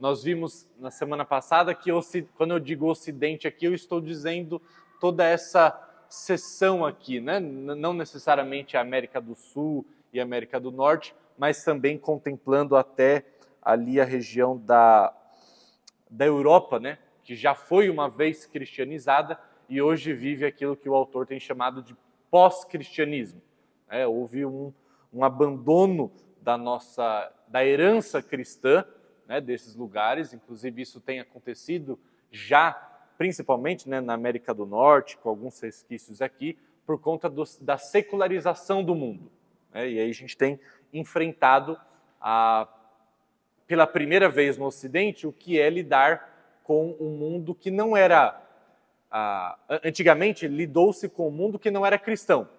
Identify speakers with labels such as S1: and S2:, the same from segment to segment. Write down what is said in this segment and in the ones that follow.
S1: nós vimos na semana passada que quando eu digo Ocidente aqui, eu estou dizendo toda essa seção aqui, né? Não necessariamente a América do Sul e a América do Norte, mas também contemplando até ali a região da Europa, né? Que já foi uma vez cristianizada e hoje vive aquilo que o autor tem chamado de pós-cristianismo. Houve um abandono da herança cristã, né, desses lugares, inclusive isso tem acontecido já, principalmente, né, na América do Norte, com alguns resquícios aqui, por conta da secularização do mundo. Né, e aí a gente tem enfrentado, pela primeira vez no Ocidente, o que é lidar com um mundo que não era... antigamente, lidou-se com um mundo que não era cristão,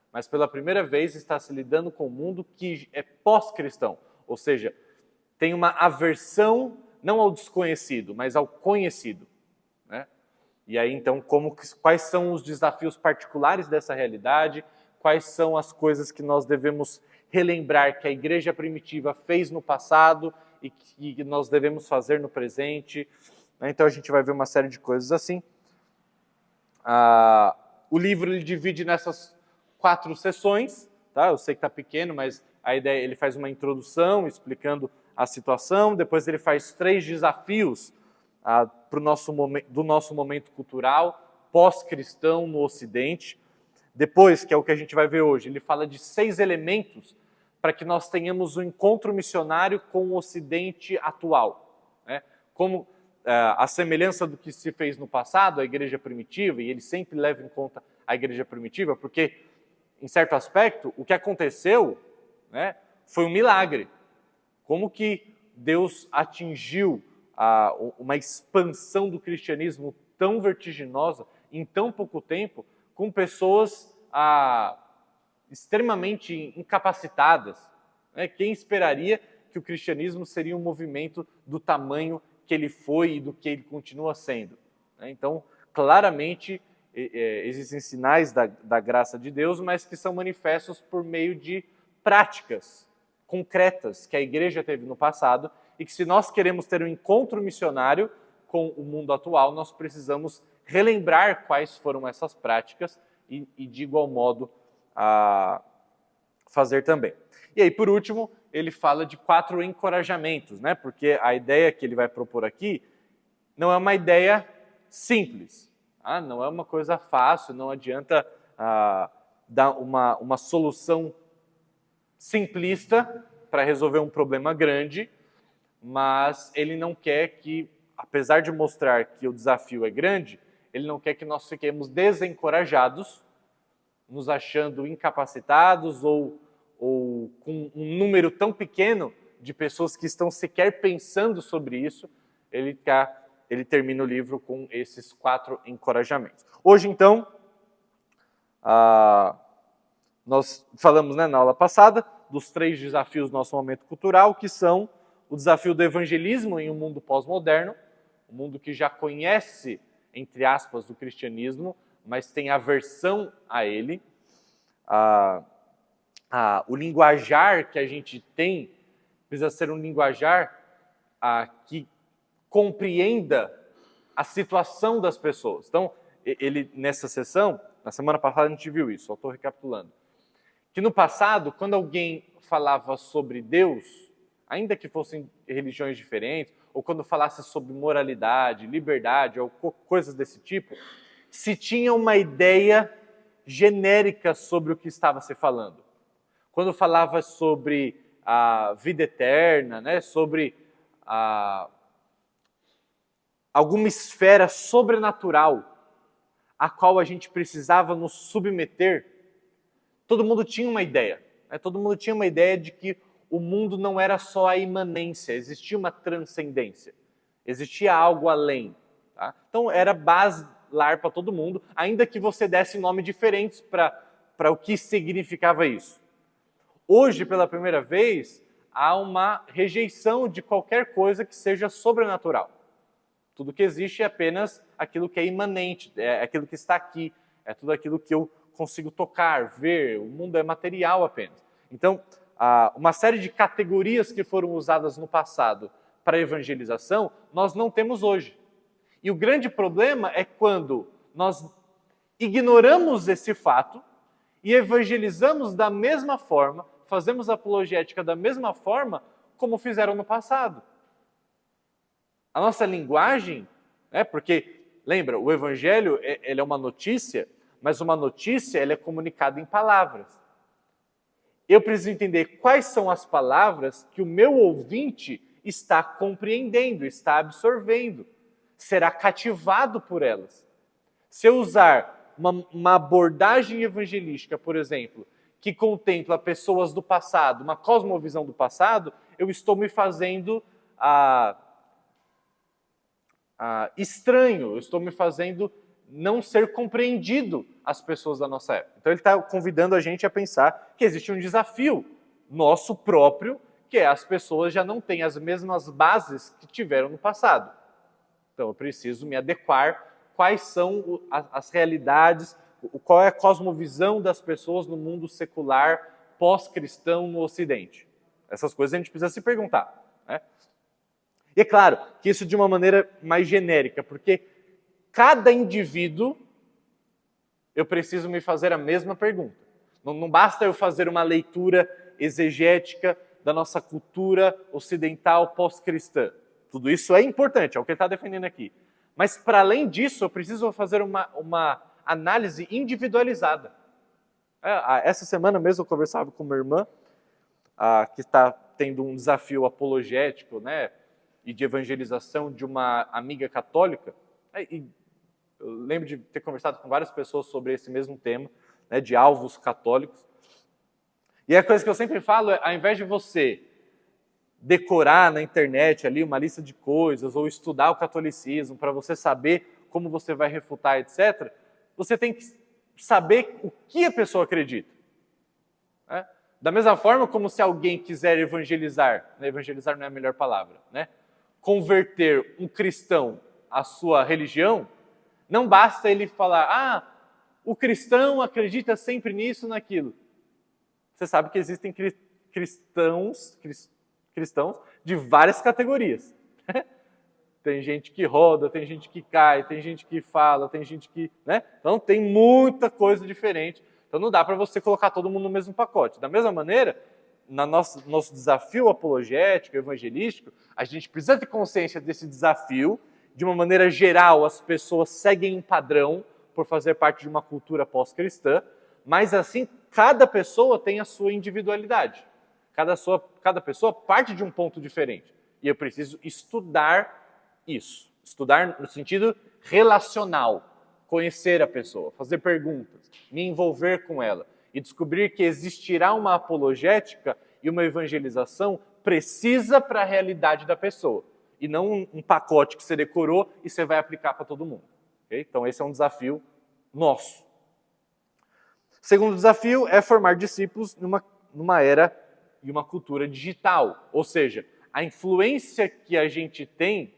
S1: mas pela primeira vez está se lidando com um mundo que é pós-cristão, ou seja, tem uma aversão não ao desconhecido, mas ao conhecido. Né? E aí, então, quais são os desafios particulares dessa realidade, quais são as coisas que nós devemos relembrar que a igreja primitiva fez no passado e que nós devemos fazer no presente. Né? Então, a gente vai ver uma série de coisas assim. O livro ele divide nessas 4 sessões, tá? Eu sei que está pequeno, mas a ideia ele faz uma introdução explicando a situação, depois ele faz 3 desafios do nosso momento cultural, pós-cristão no Ocidente. Depois, que é o que a gente vai ver hoje, ele fala de 6 elementos para que nós tenhamos um encontro missionário com o Ocidente atual. Né? Como a semelhança do que se fez no passado, a igreja primitiva, e ele sempre leva em conta a igreja primitiva, porque, em certo aspecto, o que aconteceu, né, foi um milagre. Como que Deus atingiu uma expansão do cristianismo tão vertiginosa em tão pouco tempo, com pessoas extremamente incapacitadas? Né? Quem esperaria que o cristianismo seria um movimento do tamanho que ele foi e do que ele continua sendo? Né? Então, claramente, existem sinais da graça de Deus, mas que são manifestos por meio de práticas concretas que a igreja teve no passado e que, se nós queremos ter um encontro missionário com o mundo atual, nós precisamos relembrar quais foram essas práticas e de igual modo, fazer também. E aí, por último, ele fala de 4 encorajamentos, né? Porque a ideia que ele vai propor aqui não é uma ideia simples, tá? Não é uma coisa fácil, não adianta dar uma solução simplista para resolver um problema grande, mas ele não quer que, apesar de mostrar que o desafio é grande, ele não quer que nós fiquemos desencorajados, nos achando incapacitados ou com um número tão pequeno de pessoas que estão sequer pensando sobre isso. Ele termina o livro com esses 4 encorajamentos. Hoje, então, nós falamos, né, na aula passada dos 3 desafios do nosso momento cultural, que são o desafio do evangelismo em um mundo pós-moderno, um mundo que já conhece, entre aspas, o cristianismo, mas tem aversão a ele. O linguajar que a gente tem precisa ser um linguajar que compreenda a situação das pessoas. Então, ele, nessa sessão, na semana passada a gente viu isso, só estou recapitulando, que no passado, quando alguém falava sobre Deus, ainda que fossem religiões diferentes, ou quando falasse sobre moralidade, liberdade, ou coisas desse tipo, se tinha uma ideia genérica sobre o que estava se falando. Quando falava sobre a vida eterna, né, sobre alguma esfera sobrenatural a qual a gente precisava nos submeter, todo mundo tinha uma ideia. Né? Todo mundo tinha uma ideia de que o mundo não era só a imanência, existia uma transcendência, existia algo além. Tá? Então era basilar para todo mundo, ainda que você desse nomes diferentes para o que significava isso. Hoje, pela primeira vez, há uma rejeição de qualquer coisa que seja sobrenatural. Tudo que existe é apenas aquilo que é imanente, é aquilo que está aqui, é tudo aquilo que eu consigo tocar, ver, o mundo é material apenas. Então, uma série de categorias que foram usadas no passado para a evangelização, nós não temos hoje. E o grande problema é quando nós ignoramos esse fato e evangelizamos da mesma forma, fazemos apologética da mesma forma como fizeram no passado. A nossa linguagem, porque, lembra, o evangelho ele é uma notícia, mas uma notícia ela é comunicada em palavras. Eu preciso entender quais são as palavras que o meu ouvinte está compreendendo, está absorvendo, será cativado por elas. Se eu usar uma abordagem evangelística, por exemplo, que contempla pessoas do passado, uma cosmovisão do passado, eu estou me fazendo estranho, eu estou me fazendo não ser compreendido as pessoas da nossa época. Então ele está convidando a gente a pensar que existe um desafio nosso próprio, que é as pessoas já não têm as mesmas bases que tiveram no passado. Então eu preciso me adequar quais são as realidades, qual é a cosmovisão das pessoas no mundo secular pós-cristão no Ocidente. Essas coisas a gente precisa se perguntar, né? E é claro que isso de uma maneira mais genérica, porque cada indivíduo eu preciso me fazer a mesma pergunta. Não basta eu fazer uma leitura exegética da nossa cultura ocidental pós-cristã. Tudo isso é importante, é o que ele está defendendo aqui. Mas, para além disso, eu preciso fazer uma análise individualizada. Essa semana mesmo eu conversava com uma irmã que está tendo um desafio apologético, né, e de evangelização de uma amiga católica. E eu lembro de ter conversado com várias pessoas sobre esse mesmo tema, né, de alvos católicos. E a coisa que eu sempre falo é, ao invés de você decorar na internet ali uma lista de coisas ou estudar o catolicismo para você saber como você vai refutar, etc., você tem que saber o que a pessoa acredita. Né? Da mesma forma como se alguém quiser evangelizar, né? Evangelizar não é a melhor palavra, né? Converter um cristão à sua religião, não basta ele falar, o cristão acredita sempre nisso, naquilo. Você sabe que existem cristãos de várias categorias. Tem gente que roda, tem gente que cai, tem gente que fala, tem gente que... né? Então tem muita coisa diferente. Então não dá para você colocar todo mundo no mesmo pacote. Da mesma maneira, no nosso desafio apologético, evangelístico, a gente precisa ter consciência desse desafio. De uma maneira geral, as pessoas seguem um padrão por fazer parte de uma cultura pós-cristã, mas assim, cada pessoa tem a sua individualidade. Cada pessoa parte de um ponto diferente. E eu preciso estudar isso. Estudar no sentido relacional. Conhecer a pessoa, fazer perguntas, me envolver com ela e descobrir que existirá uma apologética e uma evangelização precisa para a realidade da pessoa. E não um pacote que você decorou e você vai aplicar para todo mundo. Okay? Então esse é um desafio nosso. Segundo desafio é formar discípulos numa era e uma cultura digital. Ou seja, a influência que a gente tem,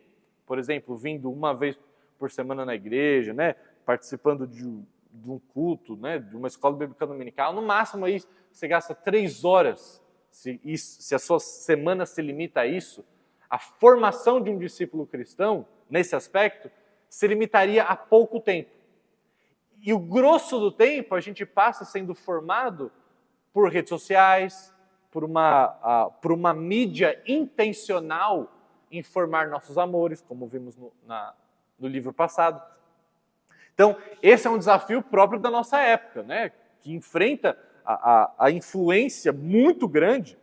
S1: por exemplo, vindo uma vez por semana na igreja, né, participando de um culto, né, de uma escola bíblica dominical, no máximo aí você gasta 3 horas, se a sua semana se limita a isso, a formação de um discípulo cristão, nesse aspecto, se limitaria a pouco tempo. E o grosso do tempo a gente passa sendo formado por redes sociais, por uma mídia intencional em formar nossos amores, como vimos no livro passado. Então, esse é um desafio próprio da nossa época, né? Que enfrenta a influência muito grande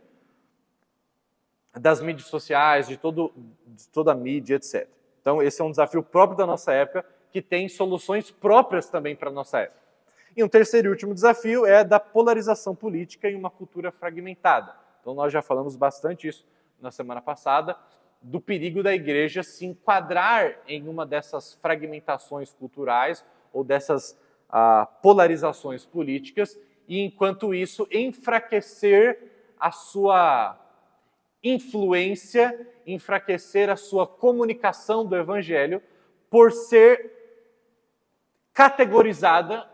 S1: das mídias sociais, de toda a mídia, etc. Então, esse é um desafio próprio da nossa época, que tem soluções próprias também para a nossa época. E um terceiro e último desafio é da polarização política em uma cultura fragmentada. Então, nós já falamos bastante isso na semana passada, do perigo da igreja se enquadrar em uma dessas fragmentações culturais ou dessas polarizações políticas e, enquanto isso, enfraquecer a sua influência, enfraquecer a sua comunicação do evangelho por ser categorizada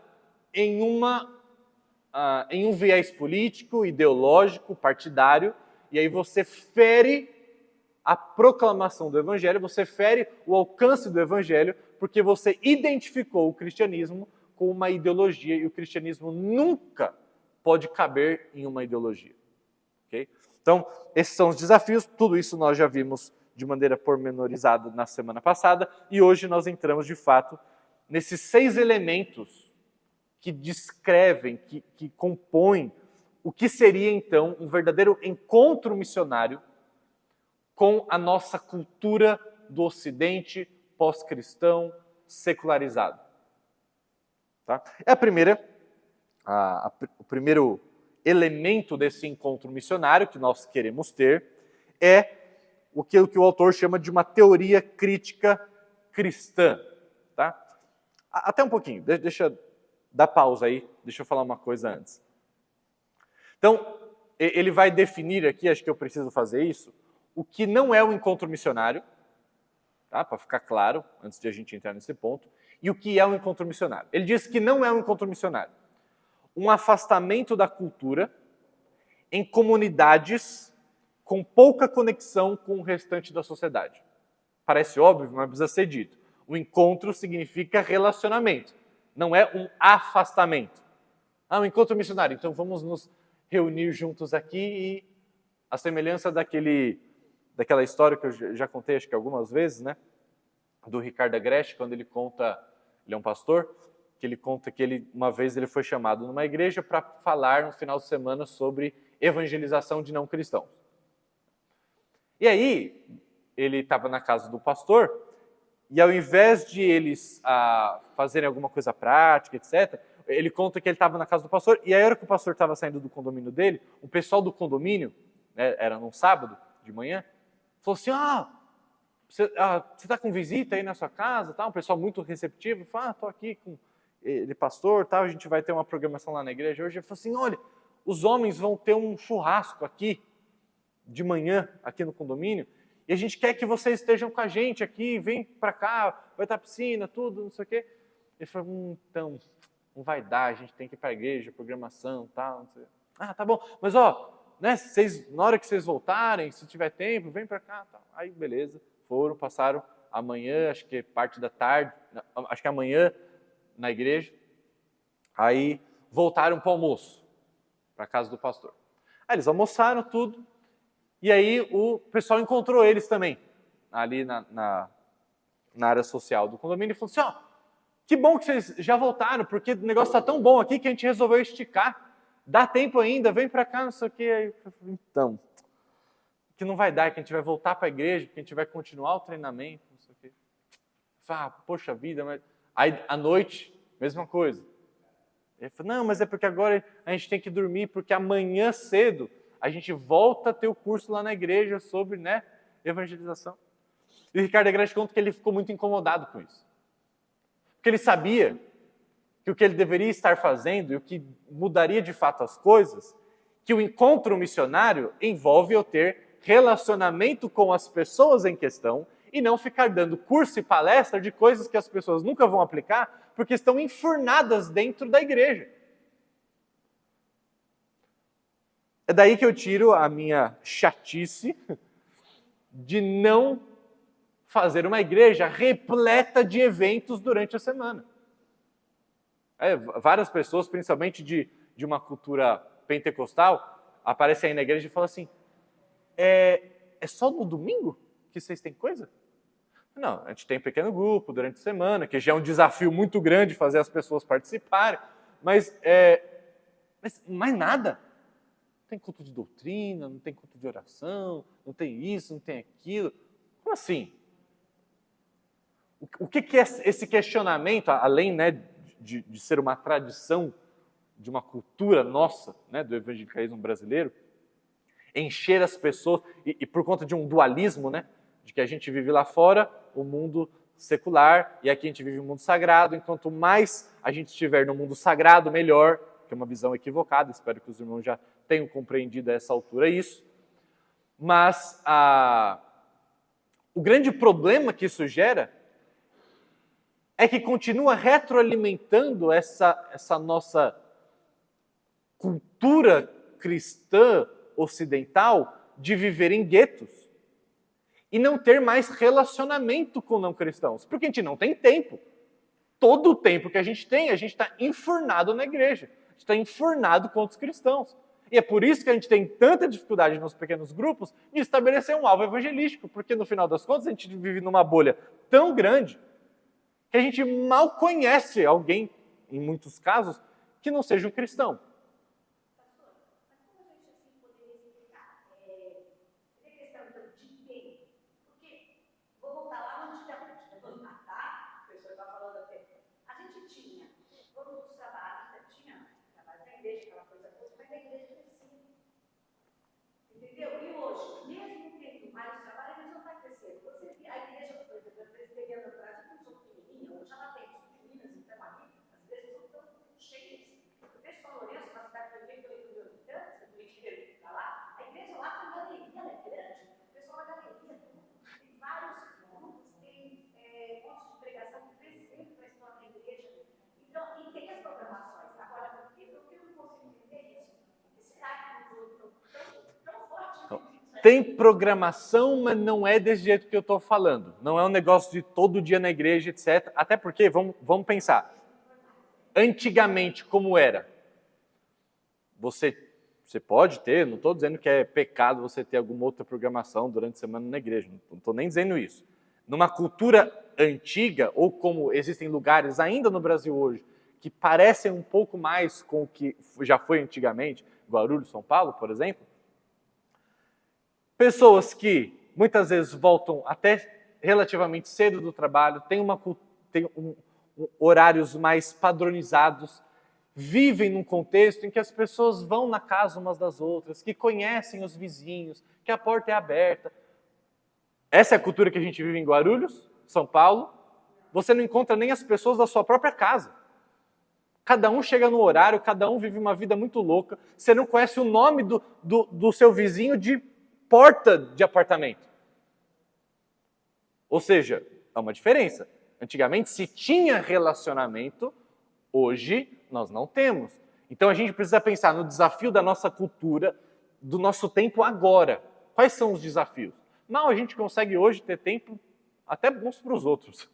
S1: em um viés político, ideológico, partidário, e aí você fere a proclamação do evangelho, você fere o alcance do evangelho, porque você identificou o cristianismo com uma ideologia, e o cristianismo nunca pode caber em uma ideologia. Okay? Então, esses são os desafios, tudo isso nós já vimos de maneira pormenorizada na semana passada, e hoje nós entramos, de fato, nesses 6 elementos que descrevem, que compõem o que seria, então, um verdadeiro encontro missionário com a nossa cultura do Ocidente pós-cristão secularizado. Tá? O primeiro elemento desse encontro missionário que nós queremos ter é o que o autor chama de uma teoria crítica cristã. Tá? Até um pouquinho, deixa eu dar pausa aí, deixa eu falar uma coisa antes. Então, ele vai definir aqui, acho que eu preciso fazer isso, o que não é um encontro missionário, tá? Para ficar claro, antes de a gente entrar nesse ponto, e o que é um encontro missionário. Ele diz que não é um encontro missionário. Um afastamento da cultura em comunidades com pouca conexão com o restante da sociedade. Parece óbvio, mas precisa ser dito. O encontro significa relacionamento, não é um afastamento. Um encontro missionário, então vamos nos reunir juntos aqui e a semelhança daquela história que eu já contei acho que algumas vezes, né? Do Ricardo Agreste, quando ele conta, ele é um pastor, que ele conta que uma vez ele foi chamado numa igreja para falar no final de semana sobre evangelização de não cristãos. E aí, ele estava na casa do pastor, e ao invés de eles fazerem alguma coisa prática, etc., ele conta que ele estava na casa do pastor, e a hora que o pastor estava saindo do condomínio dele, o pessoal do condomínio, né, era num sábado de manhã, falou assim, você está com visita aí na sua casa? Tá? Um pessoal muito receptivo, falou, estou aqui com ele, pastor, tá? A gente vai ter uma programação lá na igreja hoje. Ele falou assim, olha, os homens vão ter um churrasco aqui, de manhã, aqui no condomínio, e a gente quer que vocês estejam com a gente aqui, vem para cá, vai estar piscina, tudo, não sei o quê. Ele falou, então, não vai dar, a gente tem que ir para a igreja, programação, tal, não sei. Tá bom, mas né, na hora que vocês voltarem, se tiver tempo, vem para cá, tal. Aí, beleza, passaram amanhã, acho que parte da tarde, acho que amanhã, na igreja, aí voltaram para o almoço, para a casa do pastor. Aí eles almoçaram tudo, e aí o pessoal encontrou eles também, ali na área social do condomínio, e falou assim, que bom que vocês já voltaram, porque o negócio está tão bom aqui que a gente resolveu esticar, dá tempo ainda, vem para cá, não sei o quê. Aí, então, que não vai dar, que a gente vai voltar para a igreja, que a gente vai continuar o treinamento, não sei o quê. Poxa vida, mas... Aí, à noite, mesma coisa. Ele falou, não, mas é porque agora a gente tem que dormir, porque amanhã cedo a gente volta a ter o curso lá na igreja sobre, né, evangelização. E o Ricardo Agreste conta que ele ficou muito incomodado com isso. Porque ele sabia que o que ele deveria estar fazendo e o que mudaria de fato as coisas, que o encontro missionário envolve eu ter relacionamento com as pessoas em questão e não ficar dando curso e palestra de coisas que as pessoas nunca vão aplicar porque estão enfurnadas dentro da igreja. É daí que eu tiro a minha chatice de não fazer uma igreja repleta de eventos durante a semana. Várias pessoas, principalmente de uma cultura pentecostal, aparecem aí na igreja e falam assim, é só no domingo que vocês têm coisa? Não, a gente tem pequeno grupo durante a semana, que já é um desafio muito grande fazer as pessoas participarem, mas mais nada. Não tem culto de doutrina, não tem culto de oração, não tem isso, não tem aquilo. Como assim? O que é esse questionamento, além, né, de ser uma tradição de uma cultura nossa, né, do evangelicalismo brasileiro, encher as pessoas, e por conta de um dualismo, né, de que a gente vive lá fora, o mundo secular, e aqui a gente vive o mundo sagrado, enquanto mais a gente estiver no mundo sagrado, melhor, que é uma visão equivocada, espero que os irmãos já tenham compreendido a essa altura isso, mas o grande problema que isso gera é que continua retroalimentando essa nossa cultura cristã ocidental de viver em guetos e não ter mais relacionamento com não cristãos, porque a gente não tem tempo. Todo o tempo que a gente tem, a gente está enfurnado na igreja, a gente está enfurnado com outros cristãos. E é por isso que a gente tem tanta dificuldade nos pequenos grupos de estabelecer um alvo evangelístico, porque no final das contas a gente vive numa bolha tão grande que a gente mal conhece alguém, em muitos casos, que não seja um cristão. Tem programação, mas não é desse jeito que eu estou falando. Não é um negócio de todo dia na igreja, etc. Até porque, vamos pensar, antigamente como era? Você pode ter, não estou dizendo que é pecado você ter alguma outra programação durante a semana na igreja, não estou nem dizendo isso. Numa cultura antiga, ou como existem lugares ainda no Brasil hoje, que parecem um pouco mais com o que já foi antigamente, Guarulhos, São Paulo, por exemplo, pessoas que muitas vezes voltam até relativamente cedo do trabalho, têm horários mais padronizados, vivem num contexto em que as pessoas vão na casa umas das outras, que conhecem os vizinhos, que a porta é aberta. Essa é a cultura que a gente vive em Guarulhos, São Paulo. Você não encontra nem as pessoas da sua própria casa. Cada um chega no horário, cada um vive uma vida muito louca. Você não conhece o nome do seu vizinho de porta de apartamento. Ou seja, há uma diferença. Antigamente se tinha relacionamento, hoje nós não temos. Então a gente precisa pensar no desafio da nossa cultura, do nosso tempo agora. Quais são os desafios? Mal a gente consegue hoje ter tempo até uns para os outros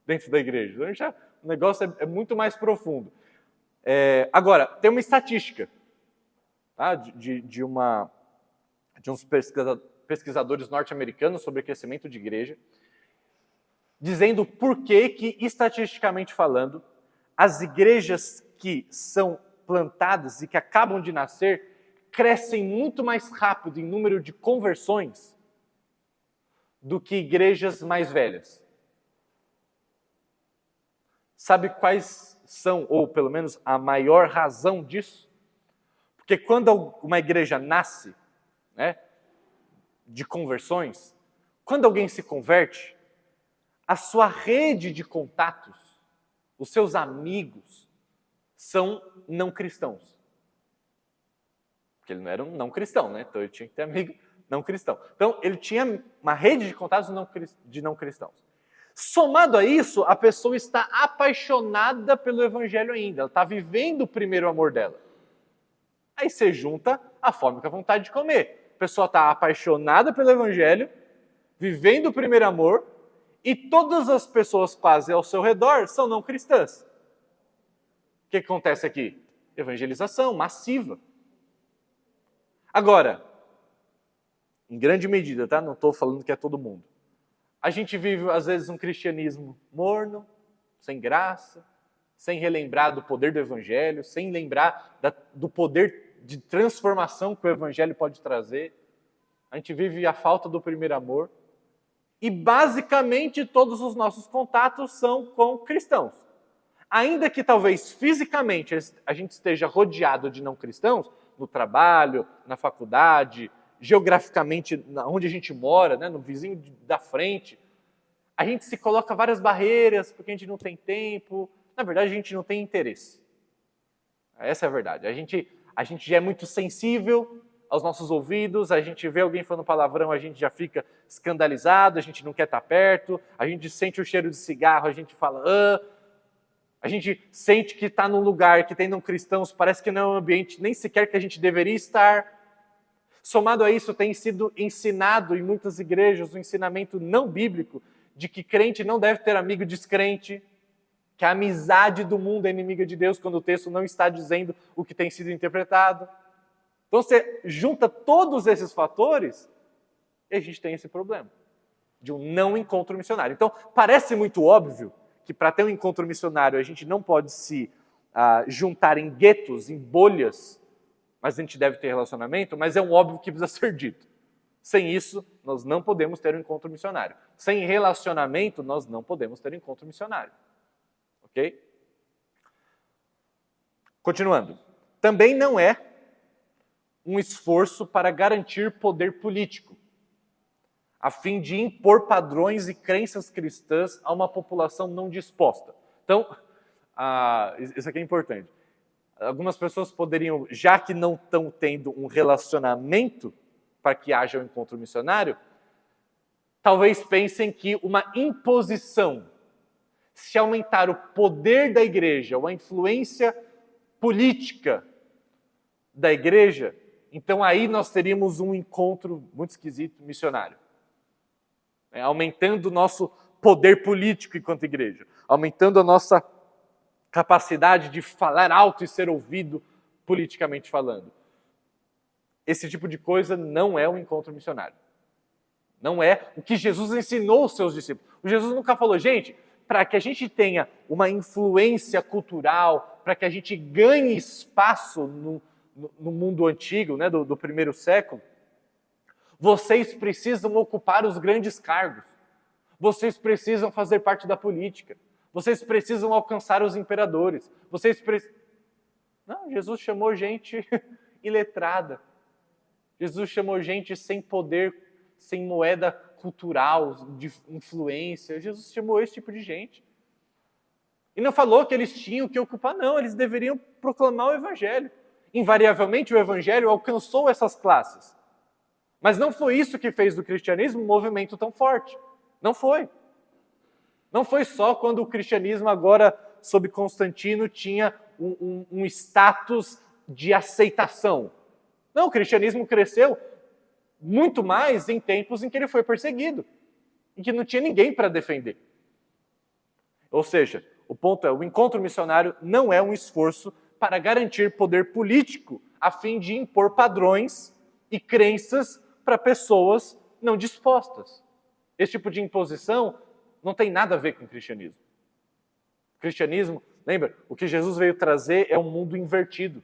S1: dentro da igreja. Então, o negócio é muito mais profundo. Agora, tem uma estatística, tá? de uns pesquisadores norte-americanos sobre crescimento de igreja, dizendo por que, estatisticamente falando, as igrejas que são plantadas e que acabam de nascer crescem muito mais rápido em número de conversões do que igrejas mais velhas. Sabe quais são, ou pelo menos a maior razão disso? Porque quando uma igreja nasce, né, de conversões, quando alguém se converte, a sua rede de contatos, os seus amigos, são não cristãos. Porque ele não era um não cristão, né? Então ele tinha que ter amigo não cristão. Então ele tinha uma rede de contatos de não cristãos. Somado a isso, a pessoa está apaixonada pelo evangelho ainda, ela está vivendo o primeiro amor dela. Aí você junta a fome com a vontade de comer. A pessoa está apaixonada pelo evangelho, vivendo o primeiro amor, e todas as pessoas quase ao seu redor são não cristãs. O que acontece aqui? Evangelização massiva. Agora, em grande medida, tá? Não estou falando que é todo mundo. A gente vive, às vezes, um cristianismo morno, sem graça, sem relembrar do poder do evangelho, sem lembrar do poder de transformação que o evangelho pode trazer. A gente vive a falta do primeiro amor. E, basicamente, todos os nossos contatos são com cristãos. Ainda que, talvez, fisicamente, a gente esteja rodeado de não cristãos, no trabalho, na faculdade, geograficamente, onde a gente mora, né, no vizinho da frente, a gente se coloca várias barreiras, porque a gente não tem tempo. Na verdade, a gente não tem interesse. Essa é a verdade. A gente já é muito sensível aos nossos ouvidos, a gente vê alguém falando palavrão, a gente já fica escandalizado, a gente não quer estar perto, a gente sente o cheiro de cigarro, a gente fala, a gente sente que está num lugar que tem não cristãos, parece que não é um ambiente nem sequer que a gente deveria estar. Somado a isso, tem sido ensinado em muitas igrejas o ensinamento não bíblico de que crente não deve ter amigo descrente, que a amizade do mundo é inimiga de Deus, quando o texto não está dizendo o que tem sido interpretado. Então você junta todos esses fatores e a gente tem esse problema de um não encontro missionário. Então parece muito óbvio que para ter um encontro missionário a gente não pode se juntar em guetos, em bolhas, mas a gente deve ter relacionamento, mas é um óbvio que precisa ser dito. Sem isso, nós não podemos ter um encontro missionário. Sem relacionamento, nós não podemos ter um encontro missionário. Ok? Continuando. Também não é um esforço para garantir poder político, a fim de impor padrões e crenças cristãs a uma população não disposta. Então, isso aqui é importante. Algumas pessoas poderiam, já que não estão tendo um relacionamento para que haja um encontro missionário, talvez pensem que uma imposição, se aumentar o poder da igreja, ou a influência política da igreja, então aí nós teríamos um encontro muito esquisito missionário. Aumentando o nosso poder político enquanto igreja, aumentando a nossa capacidade de falar alto e ser ouvido politicamente falando. Esse tipo de coisa não é um encontro missionário. Não é o que Jesus ensinou aos seus discípulos. O Jesus nunca falou, gente, para que a gente tenha uma influência cultural, para que a gente ganhe espaço no mundo antigo, né, do primeiro século, vocês precisam ocupar os grandes cargos. Vocês precisam fazer parte da política. Vocês precisam alcançar os imperadores. Não, Jesus chamou gente iletrada. Jesus chamou gente sem poder, sem moeda cultural, de influência. Jesus chamou esse tipo de gente. E não falou que eles tinham que ocupar, não. Eles deveriam proclamar o evangelho. Invariavelmente, o evangelho alcançou essas classes. Mas não foi isso que fez do cristianismo um movimento tão forte. Não foi. Não foi só quando o cristianismo agora, sob Constantino, tinha um status de aceitação. Não, o cristianismo cresceu muito mais em tempos em que ele foi perseguido, em que não tinha ninguém para defender. Ou seja, o ponto é, o encontro missionário não é um esforço para garantir poder político a fim de impor padrões e crenças para pessoas não dispostas. Esse tipo de imposição não tem nada a ver com o cristianismo. O cristianismo, lembra, o que Jesus veio trazer é um mundo invertido,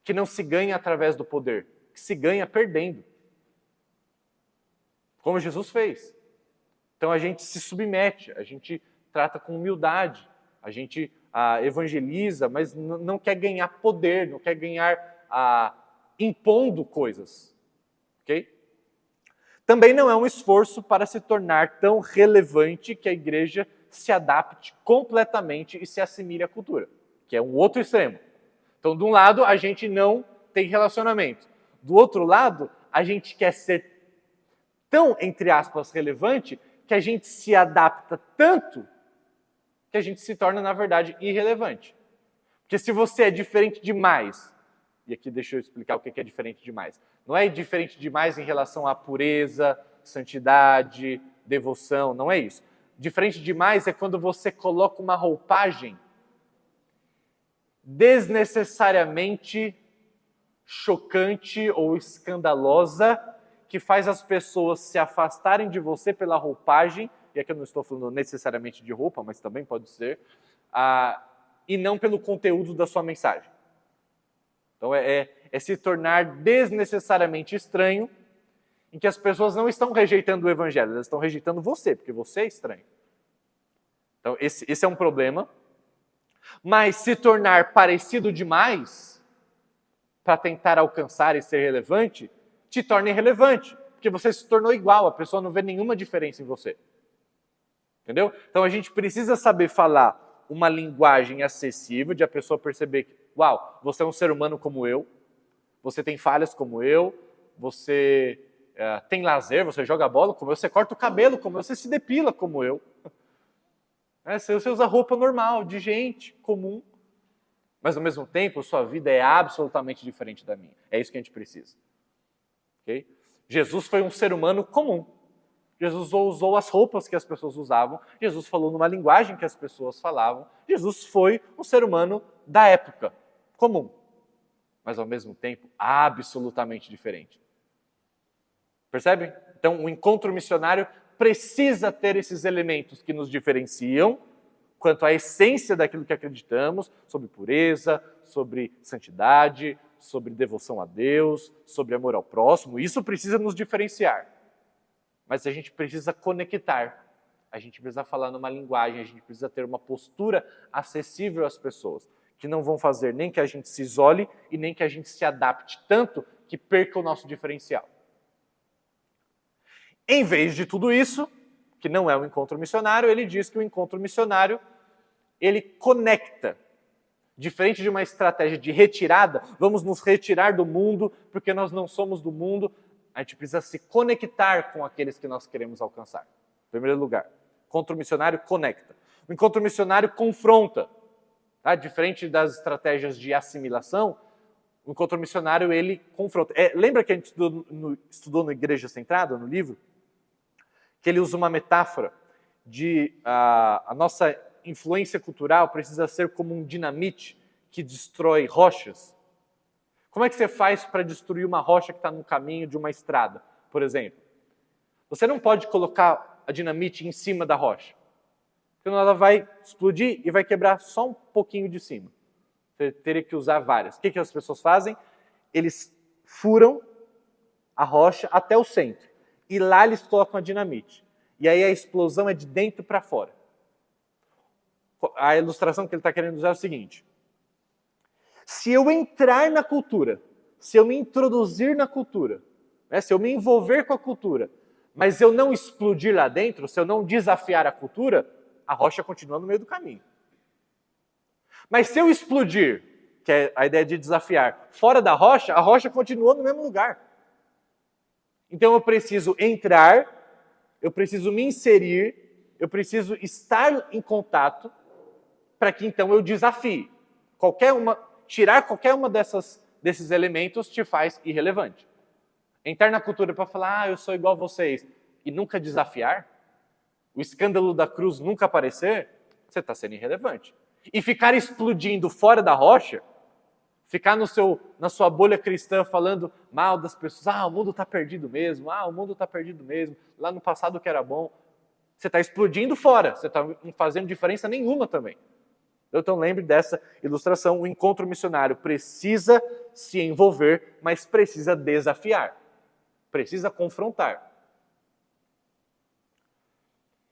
S1: que não se ganha através do poder, que se ganha perdendo. Como Jesus fez. Então a gente se submete, a gente trata com humildade, a gente evangeliza, mas não quer ganhar poder, não quer ganhar impondo coisas. Ok? Também não é um esforço para se tornar tão relevante que a igreja se adapte completamente e se assimile à cultura, que é um outro extremo. Então, de um lado, a gente não tem relacionamento. Do outro lado, a gente quer ser tão, entre aspas, relevante que a gente se adapta tanto que a gente se torna, na verdade, irrelevante. Porque se você é diferente demais, e aqui deixa eu explicar o que é diferente demais. Não é diferente demais em relação à pureza, santidade, devoção, não é isso. Diferente demais é quando você coloca uma roupagem desnecessariamente chocante ou escandalosa que faz as pessoas se afastarem de você pela roupagem, e aqui eu não estou falando necessariamente de roupa, mas também pode ser, e não pelo conteúdo da sua mensagem. Então é se tornar desnecessariamente estranho, em que as pessoas não estão rejeitando o evangelho, elas estão rejeitando você, porque você é estranho. Então esse é um problema. Mas se tornar parecido demais, para tentar alcançar e ser relevante, te torna irrelevante, porque você se tornou igual, a pessoa não vê nenhuma diferença em você. Entendeu? Então a gente precisa saber falar uma linguagem acessível, de a pessoa perceber que, uau, você é um ser humano como eu, você tem falhas como eu, você tem lazer, você joga bola como eu, você corta o cabelo como eu, você se depila como eu. Você usa roupa normal, de gente comum, mas ao mesmo tempo sua vida é absolutamente diferente da minha. É isso que a gente precisa. Okay? Jesus foi um ser humano comum. Jesus usou as roupas que as pessoas usavam. Jesus falou numa linguagem que as pessoas falavam. Jesus foi um ser humano da época, comum. Mas, ao mesmo tempo, absolutamente diferente. Percebe? Então, o encontro missionário precisa ter esses elementos que nos diferenciam quanto à essência daquilo que acreditamos, sobre pureza, sobre santidade, sobre devoção a Deus, sobre amor ao próximo. Isso precisa nos diferenciar. Mas a gente precisa conectar. A gente precisa falar numa linguagem, a gente precisa ter uma postura acessível às pessoas, que não vão fazer nem que a gente se isole e nem que a gente se adapte tanto que perca o nosso diferencial. Em vez de tudo isso, que não é um encontro missionário, ele diz que o encontro missionário, ele conecta. Diferente de uma estratégia de retirada, vamos nos retirar do mundo porque nós não somos do mundo, a gente precisa se conectar com aqueles que nós queremos alcançar. Em primeiro lugar, o encontro missionário conecta. O encontro missionário confronta. Tá? Diferente das estratégias de assimilação, o encontro missionário, ele confronta. Lembra que a gente estudou no Igreja Centrada, no livro? Que ele usa uma metáfora de a nossa influência cultural precisa ser como um dinamite que destrói rochas. Como é que você faz para destruir uma rocha que está no caminho de uma estrada, por exemplo? Você não pode colocar a dinamite em cima da rocha, porque ela vai explodir e vai quebrar só um pouquinho de cima. Você teria que usar várias. O que as pessoas fazem? Eles furam a rocha até o centro. E lá eles colocam a dinamite. E aí a explosão é de dentro para fora. A ilustração que ele está querendo usar é o seguinte. Se eu entrar na cultura, se eu me introduzir na cultura, se eu me envolver com a cultura, mas eu não explodir lá dentro, se eu não desafiar a cultura, a rocha continua no meio do caminho. Mas se eu explodir, que é a ideia de desafiar, fora da rocha, a rocha continua no mesmo lugar. Então eu preciso entrar, eu preciso me inserir, eu preciso estar em contato para que então eu desafie. Tirar qualquer uma desses elementos te faz irrelevante. Entrar na cultura para falar, eu sou igual a vocês, e nunca desafiar, o escândalo da cruz nunca aparecer, você está sendo irrelevante. E ficar explodindo fora da rocha, ficar na sua bolha cristã falando mal das pessoas, o mundo está perdido mesmo, o mundo está perdido mesmo, lá no passado que era bom. Você está explodindo fora, você está não fazendo diferença nenhuma também. Então lembre dessa ilustração, o encontro missionário precisa se envolver, mas precisa desafiar, precisa confrontar.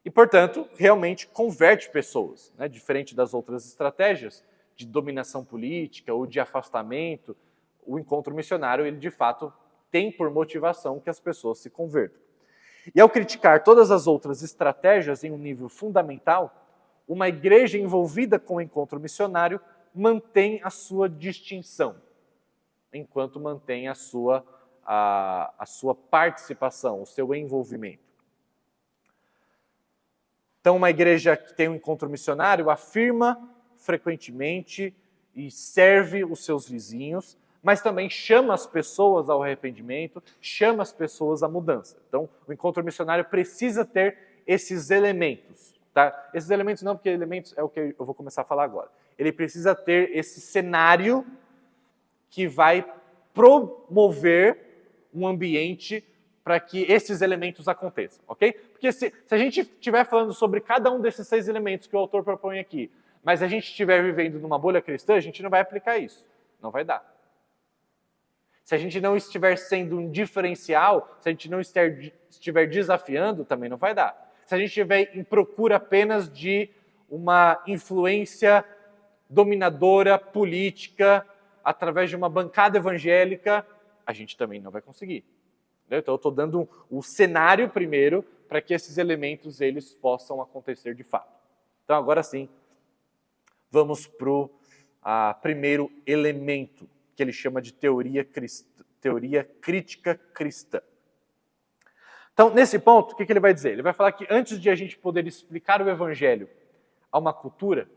S1: E, portanto, realmente converte pessoas, né? Diferente das outras estratégias de dominação política ou de afastamento, o encontro missionário, ele de fato tem por motivação que as pessoas se convertam. E ao criticar todas as outras estratégias em um nível fundamental, uma igreja envolvida com o encontro missionário mantém a sua distinção, enquanto mantém a sua participação, o seu envolvimento. Então, uma igreja que tem um encontro missionário afirma frequentemente e serve os seus vizinhos, mas também chama as pessoas ao arrependimento, chama as pessoas à mudança. Então, o encontro missionário precisa ter esses elementos. Tá? Esses elementos não, porque elementos é o que eu vou começar a falar agora. Ele precisa ter esse cenário que vai promover um ambiente para que esses elementos aconteçam, ok? Porque se a gente estiver falando sobre cada um desses 6 elementos que o autor propõe aqui, mas a gente estiver vivendo numa bolha cristã, a gente não vai aplicar isso. Não vai dar. Se a gente não estiver sendo um diferencial, se a gente não estiver desafiando, também não vai dar. Se a gente estiver em procura apenas de uma influência dominadora, política, através de uma bancada evangélica, a gente também não vai conseguir. Então eu estou dando o cenário primeiro para que esses elementos eles possam acontecer de fato. Então agora sim, vamos para o primeiro elemento, que ele chama de teoria crítica cristã. Então, nesse ponto, o que ele vai dizer? Ele vai falar que antes de a gente poder explicar o evangelho a uma cultura,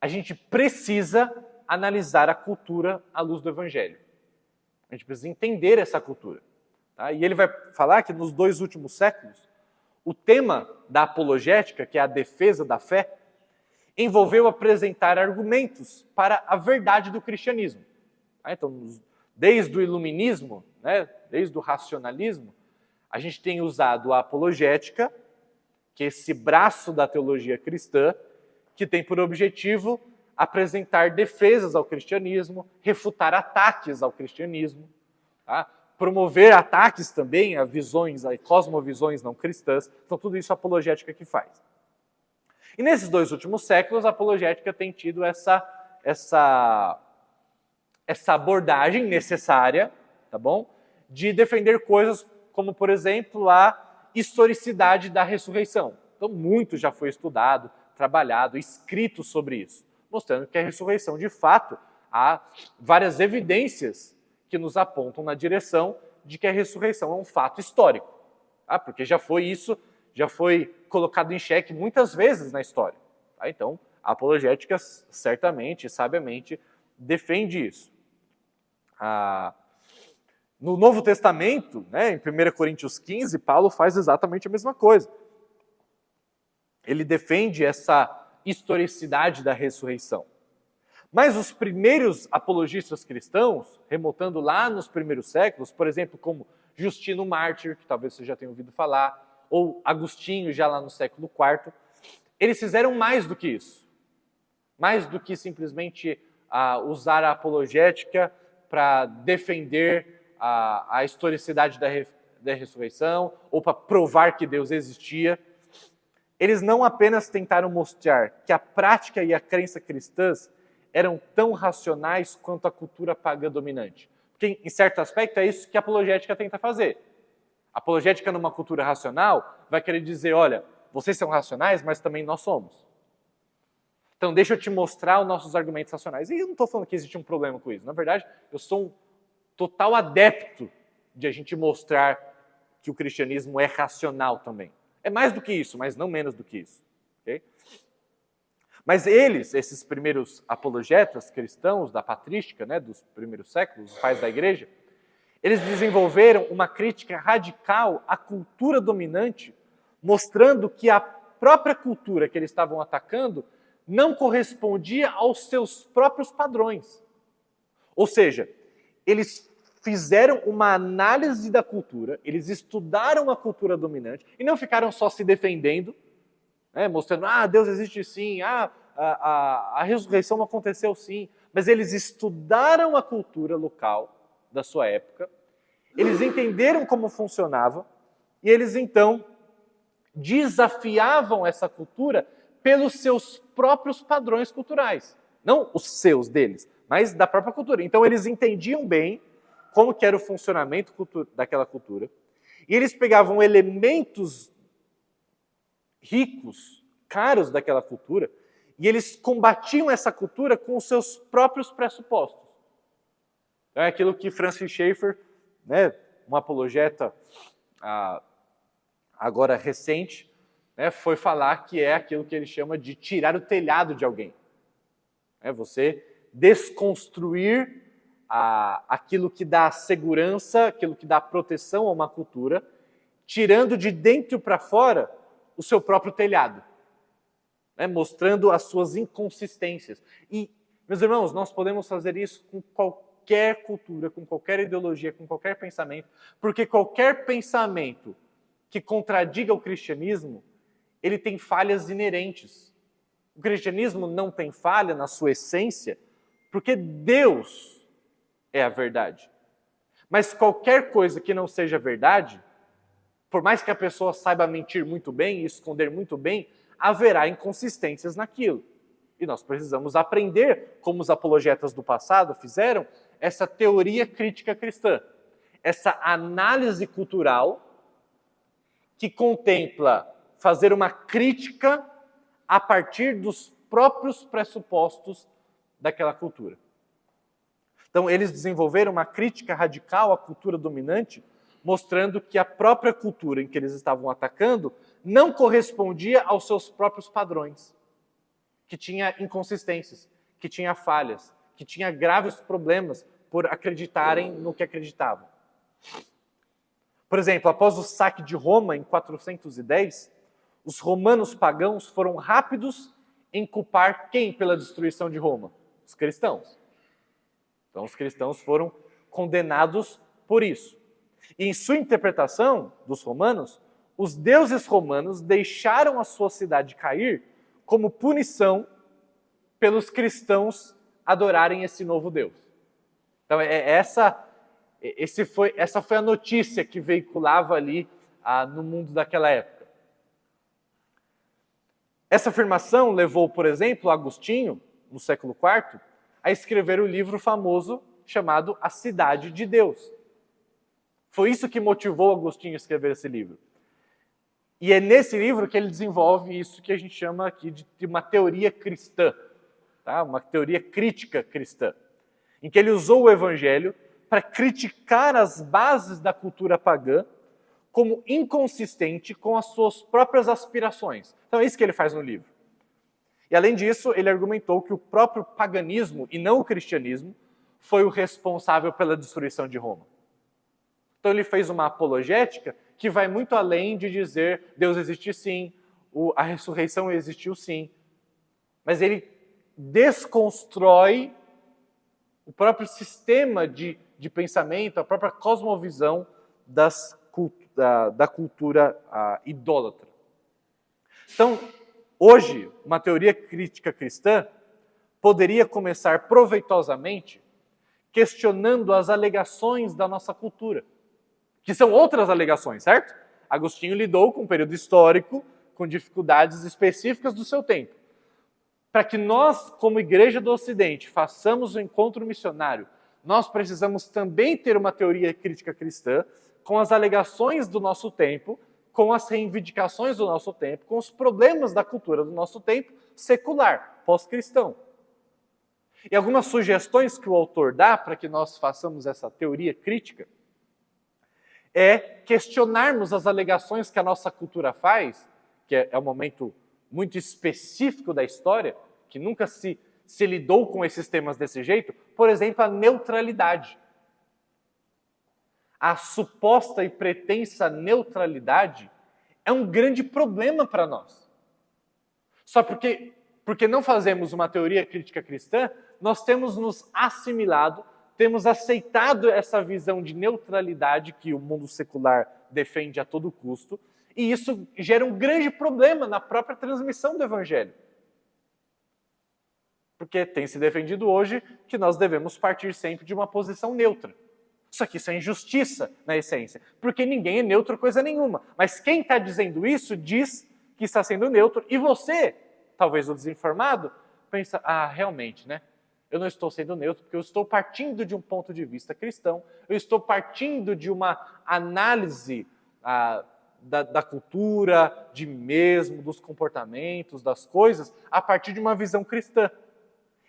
S1: a gente precisa analisar a cultura à luz do evangelho. A A gente precisa entender essa cultura. Tá? E ele vai falar que nos 2 últimos séculos, o tema da apologética, que é a defesa da fé, envolveu apresentar argumentos para a verdade do cristianismo. Tá? Então, desde o iluminismo, né, desde o racionalismo, a gente tem usado a apologética, que é esse braço da teologia cristã, que tem por objetivo apresentar defesas ao cristianismo, refutar ataques ao cristianismo, tá? Promover ataques também a visões, a cosmovisões não cristãs. Então, tudo isso a apologética que faz. E nesses 2 últimos séculos, a apologética tem tido essa abordagem necessária, tá bom? De defender coisas como, por exemplo, a historicidade da ressurreição. Então, muito já foi estudado, trabalhado, escrito sobre isso, mostrando que a ressurreição, de fato, há várias evidências que nos apontam na direção de que a ressurreição é um fato histórico. Tá? Porque já foi colocado em xeque muitas vezes na história. Tá? Então, a apologética certamente, sabiamente, defende isso. No Novo Testamento, né, em 1 Coríntios 15, Paulo faz exatamente a mesma coisa. Ele defende essa historicidade da ressurreição. Mas os primeiros apologistas cristãos, remontando lá nos primeiros séculos, por exemplo, como Justino Mártir, que talvez você já tenha ouvido falar, ou Agostinho, já lá no século IV, eles fizeram mais do que isso. Mais do que simplesmente usar a apologética para defender a historicidade da ressurreição, ou para provar que Deus existia. Eles não apenas tentaram mostrar que a prática e a crença cristãs eram tão racionais quanto a cultura pagã dominante. Porque, em certo aspecto, é isso que a apologética tenta fazer. A apologética numa cultura racional vai querer dizer, olha, vocês são racionais, mas também nós somos. Então, deixa eu te mostrar os nossos argumentos racionais. E eu não estou falando que existe um problema com isso. Na verdade, eu sou um total adepto de a gente mostrar que o cristianismo é racional também. É mais do que isso, mas não menos do que isso. Okay? Mas eles, esses primeiros apologetas cristãos da patrística, né, dos primeiros séculos, os pais da igreja, eles desenvolveram uma crítica radical à cultura dominante, mostrando que a própria cultura que eles estavam atacando não correspondia aos seus próprios padrões. Ou seja, eles fizeram uma análise da cultura, eles estudaram a cultura dominante e não ficaram só se defendendo, né, mostrando, Deus existe sim, a ressurreição aconteceu sim, mas eles estudaram a cultura local da sua época, eles entenderam como funcionava e eles então desafiavam essa cultura pelos seus próprios padrões culturais. Não os seus deles, mas da própria cultura. Então eles entendiam bem como que era o funcionamento daquela cultura. E eles pegavam elementos ricos, caros daquela cultura, e eles combatiam essa cultura com os seus próprios pressupostos. É aquilo que Francis Schaeffer, né, um apologeta agora recente, né, foi falar que é aquilo que ele chama de tirar o telhado de alguém. É você desconstruir aquilo que dá segurança, aquilo que dá proteção a uma cultura, tirando de dentro para fora o seu próprio telhado, né, mostrando as suas inconsistências. E, meus irmãos, nós podemos fazer isso com qualquer cultura, com qualquer ideologia, com qualquer pensamento, porque qualquer pensamento que contradiga o cristianismo, ele tem falhas inerentes. O cristianismo não tem falha na sua essência, porque Deus é a verdade. Mas qualquer coisa que não seja verdade, por mais que a pessoa saiba mentir muito bem e esconder muito bem, haverá inconsistências naquilo. E nós precisamos aprender, como os apologetas do passado fizeram, essa teoria crítica cristã, essa análise cultural que contempla fazer uma crítica a partir dos próprios pressupostos daquela cultura. Então, eles desenvolveram uma crítica radical à cultura dominante, mostrando que a própria cultura em que eles estavam atacando não correspondia aos seus próprios padrões, que tinha inconsistências, que tinha falhas, que tinha graves problemas por acreditarem no que acreditavam. Por exemplo, após o saque de Roma em 410, os romanos pagãos foram rápidos em culpar quem pela destruição de Roma? Os cristãos. Então, os cristãos foram condenados por isso. E em sua interpretação dos romanos, os deuses romanos deixaram a sua cidade cair como punição pelos cristãos adorarem esse novo Deus. Então, essa foi a notícia que veiculava ali no mundo daquela época. Essa afirmação levou, por exemplo, Agostinho, no século IV, a escrever o livro famoso chamado A Cidade de Deus. Foi isso que motivou Agostinho a escrever esse livro. E é nesse livro que ele desenvolve isso que a gente chama aqui de uma teoria cristã, tá? Uma teoria crítica cristã, em que ele usou o Evangelho para criticar as bases da cultura pagã como inconsistente com as suas próprias aspirações. Então é isso que ele faz no livro. E além disso, ele argumentou que o próprio paganismo, e não o cristianismo, foi o responsável pela destruição de Roma. Então ele fez uma apologética que vai muito além de dizer Deus existe sim, a ressurreição existiu sim, mas ele desconstrói o próprio sistema de pensamento, a própria cosmovisão da cultura idólatra. Então, hoje, uma teoria crítica cristã poderia começar proveitosamente questionando as alegações da nossa cultura, que são outras alegações, certo? Agostinho lidou com um período histórico, com dificuldades específicas do seu tempo. Para que nós, como Igreja do Ocidente, façamos o encontro missionário, nós precisamos também ter uma teoria crítica cristã com as alegações do nosso tempo, com as reivindicações do nosso tempo, com os problemas da cultura do nosso tempo secular, pós-cristão. E algumas sugestões que o autor dá para que nós façamos essa teoria crítica é questionarmos as alegações que a nossa cultura faz, que é um momento muito específico da história, que nunca se lidou com esses temas desse jeito, por exemplo, a neutralidade. A suposta e pretensa neutralidade é um grande problema para nós. Só porque não fazemos uma teoria crítica cristã, nós temos nos assimilado, temos aceitado essa visão de neutralidade que o mundo secular defende a todo custo, e isso gera um grande problema na própria transmissão do Evangelho. Porque tem se defendido hoje que nós devemos partir sempre de uma posição neutra. Só que isso é injustiça, na essência, porque ninguém é neutro coisa nenhuma. Mas quem está dizendo isso diz que está sendo neutro, e você, talvez o desinformado, pensa, realmente, né? Eu não estou sendo neutro porque eu estou partindo de um ponto de vista cristão, eu estou partindo de uma análise da cultura, de mim mesmo, dos comportamentos, das coisas, a partir de uma visão cristã.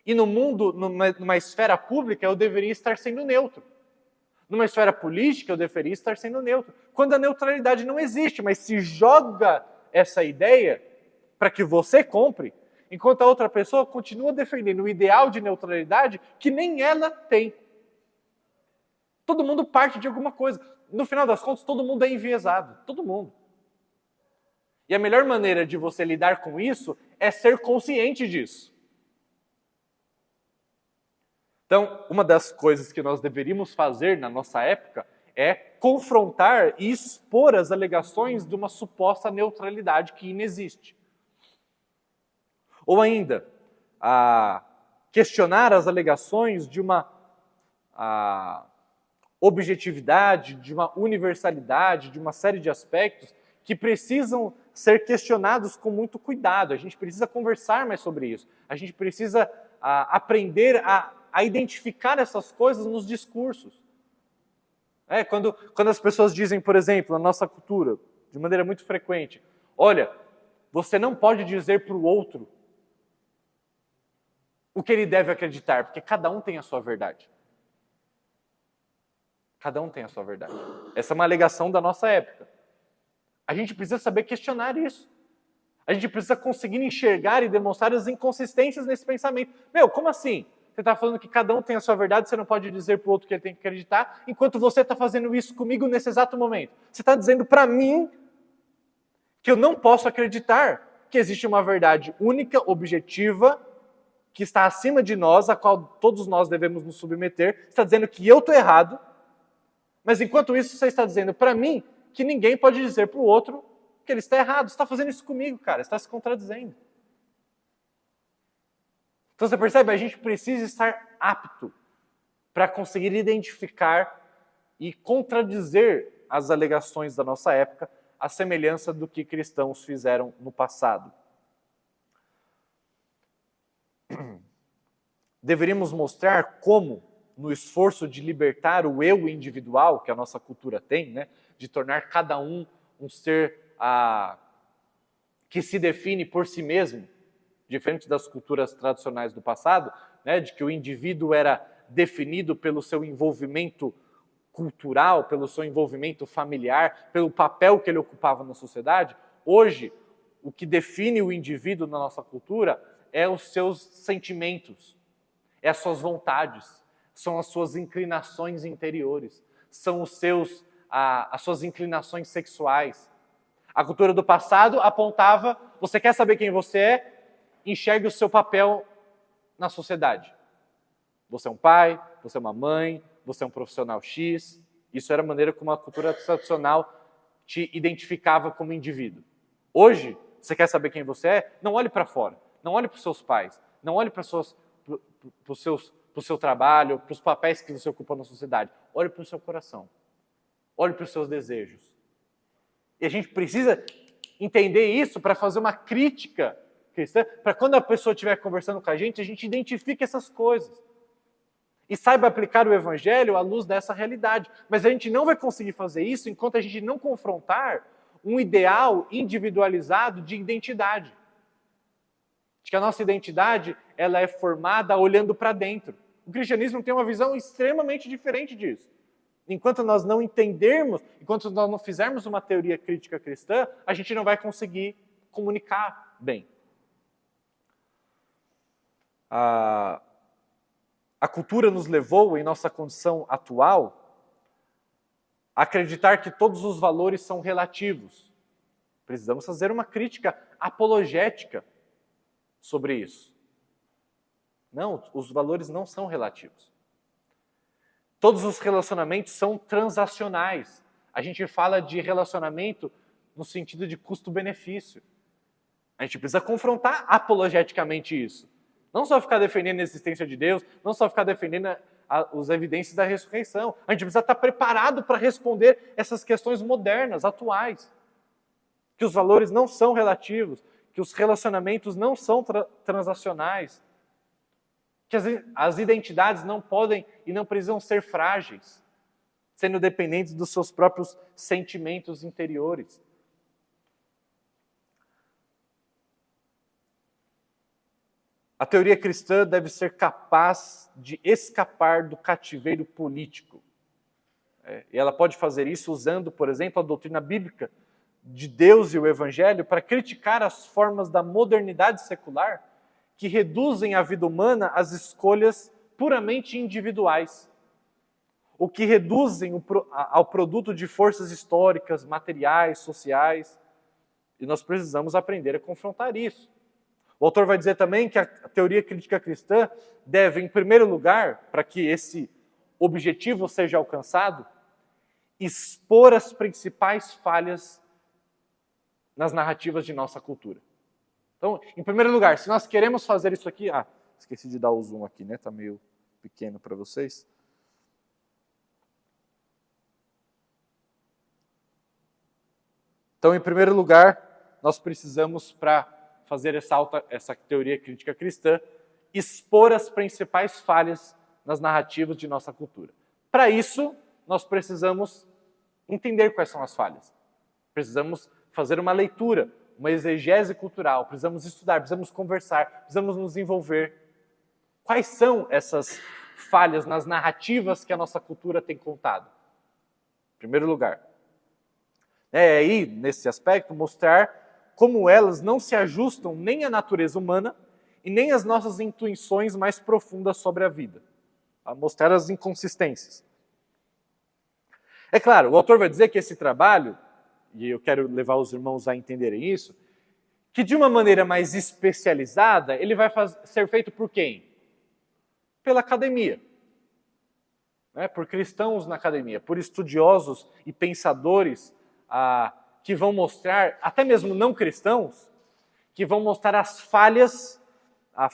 S1: E no mundo, numa esfera pública, eu deveria estar sendo neutro. Numa esfera política, eu deveria estar sendo neutro. Quando a neutralidade não existe, mas se joga essa ideia para que você compre, enquanto a outra pessoa continua defendendo o ideal de neutralidade que nem ela tem. Todo mundo parte de alguma coisa. No final das contas, todo mundo é enviesado. Todo mundo. E a melhor maneira de você lidar com isso é ser consciente disso. Então, uma das coisas que nós deveríamos fazer na nossa época é confrontar e expor as alegações de uma suposta neutralidade que inexiste. Ou ainda, questionar as alegações de uma objetividade, de uma universalidade, de uma série de aspectos que precisam ser questionados com muito cuidado. A gente precisa conversar mais sobre isso. A gente precisa aprender a identificar essas coisas nos discursos. Quando as pessoas dizem, por exemplo, na nossa cultura, de maneira muito frequente, olha, você não pode dizer para o outro o que ele deve acreditar, porque cada um tem a sua verdade. Cada um tem a sua verdade. Essa é uma alegação da nossa época. A gente precisa saber questionar isso. A gente precisa conseguir enxergar e demonstrar as inconsistências nesse pensamento. Como assim? Você está falando que cada um tem a sua verdade, você não pode dizer para o outro que ele tem que acreditar, enquanto você está fazendo isso comigo nesse exato momento. Você está dizendo para mim que eu não posso acreditar que existe uma verdade única, objetiva, que está acima de nós, a qual todos nós devemos nos submeter. Você está dizendo que eu estou errado, mas enquanto isso você está dizendo para mim que ninguém pode dizer para o outro que ele está errado. Você está fazendo isso comigo, cara, você está se contradizendo. Então você percebe, a gente precisa estar apto para conseguir identificar e contradizer as alegações da nossa época, à semelhança do que cristãos fizeram no passado. Deveríamos mostrar como, no esforço de libertar o eu individual que a nossa cultura tem, né, de tornar cada um ser que se define por si mesmo, diferente das culturas tradicionais do passado, né, de que o indivíduo era definido pelo seu envolvimento cultural, pelo seu envolvimento familiar, pelo papel que ele ocupava na sociedade. Hoje, o que define o indivíduo na nossa cultura é os seus sentimentos, é as suas vontades, são as suas inclinações interiores, são as suas inclinações sexuais. A cultura do passado apontava, você quer saber quem você é? Enxergue o seu papel na sociedade. Você é um pai, você é uma mãe, você é um profissional X. Isso era a maneira como a cultura tradicional te identificava como indivíduo. Hoje, você quer saber quem você é? Não olhe para fora, não olhe para os seus pais, não olhe para o seu trabalho, para os papéis que você ocupa na sociedade. Olhe para o seu coração, olhe para os seus desejos. E a gente precisa entender isso para fazer uma crítica cristã, para quando a pessoa estiver conversando com a gente identifique essas coisas. E saiba aplicar o evangelho à luz dessa realidade. Mas a gente não vai conseguir fazer isso enquanto a gente não confrontar um ideal individualizado de identidade. De que a nossa identidade ela é formada olhando para dentro. O cristianismo tem uma visão extremamente diferente disso. Enquanto nós não entendermos, enquanto nós não fizermos uma teoria crítica cristã, a gente não vai conseguir comunicar bem. A cultura nos levou, em nossa condição atual, a acreditar que todos os valores são relativos. Precisamos fazer uma crítica apologética sobre isso. Não, os valores não são relativos. Todos os relacionamentos são transacionais. A gente fala de relacionamento no sentido de custo-benefício. A gente precisa confrontar apologeticamente isso. Não só ficar defendendo a existência de Deus, não só ficar defendendo as evidências da ressurreição. A gente precisa estar preparado para responder essas questões modernas, atuais. Que os valores não são relativos, que os relacionamentos não são transacionais, que as identidades não podem e não precisam ser frágeis, sendo dependentes dos seus próprios sentimentos interiores. A teoria cristã deve ser capaz de escapar do cativeiro político. E ela pode fazer isso usando, por exemplo, a doutrina bíblica de Deus e o Evangelho para criticar as formas da modernidade secular que reduzem a vida humana às escolhas puramente individuais, ou que reduzem ao produto de forças históricas, materiais, sociais. E nós precisamos aprender a confrontar isso. O autor vai dizer também que a teoria crítica cristã deve, em primeiro lugar, para que esse objetivo seja alcançado, expor as principais falhas nas narrativas de nossa cultura. Então, em primeiro lugar, se nós queremos fazer isso aqui... esqueci de dar o zoom aqui, né? Está meio pequeno para vocês. Então, em primeiro lugar, nós precisamos, para fazer essa teoria crítica cristã, expor as principais falhas nas narrativas de nossa cultura. Para isso, nós precisamos entender quais são as falhas. Precisamos fazer uma leitura, uma exegese cultural, precisamos estudar, precisamos conversar, precisamos nos envolver. Quais são essas falhas nas narrativas que a nossa cultura tem contado? Em primeiro lugar. Aí, nesse aspecto, mostrar como elas não se ajustam nem à natureza humana e nem as nossas intuições mais profundas sobre a vida. A mostrar as inconsistências. É claro, o autor vai dizer que esse trabalho, e eu quero levar os irmãos a entenderem isso, que de uma maneira mais especializada, ele vai ser feito por quem? Pela academia. Né? Por cristãos na academia, por estudiosos e pensadores que vão mostrar, até mesmo não cristãos, que vão mostrar as falhas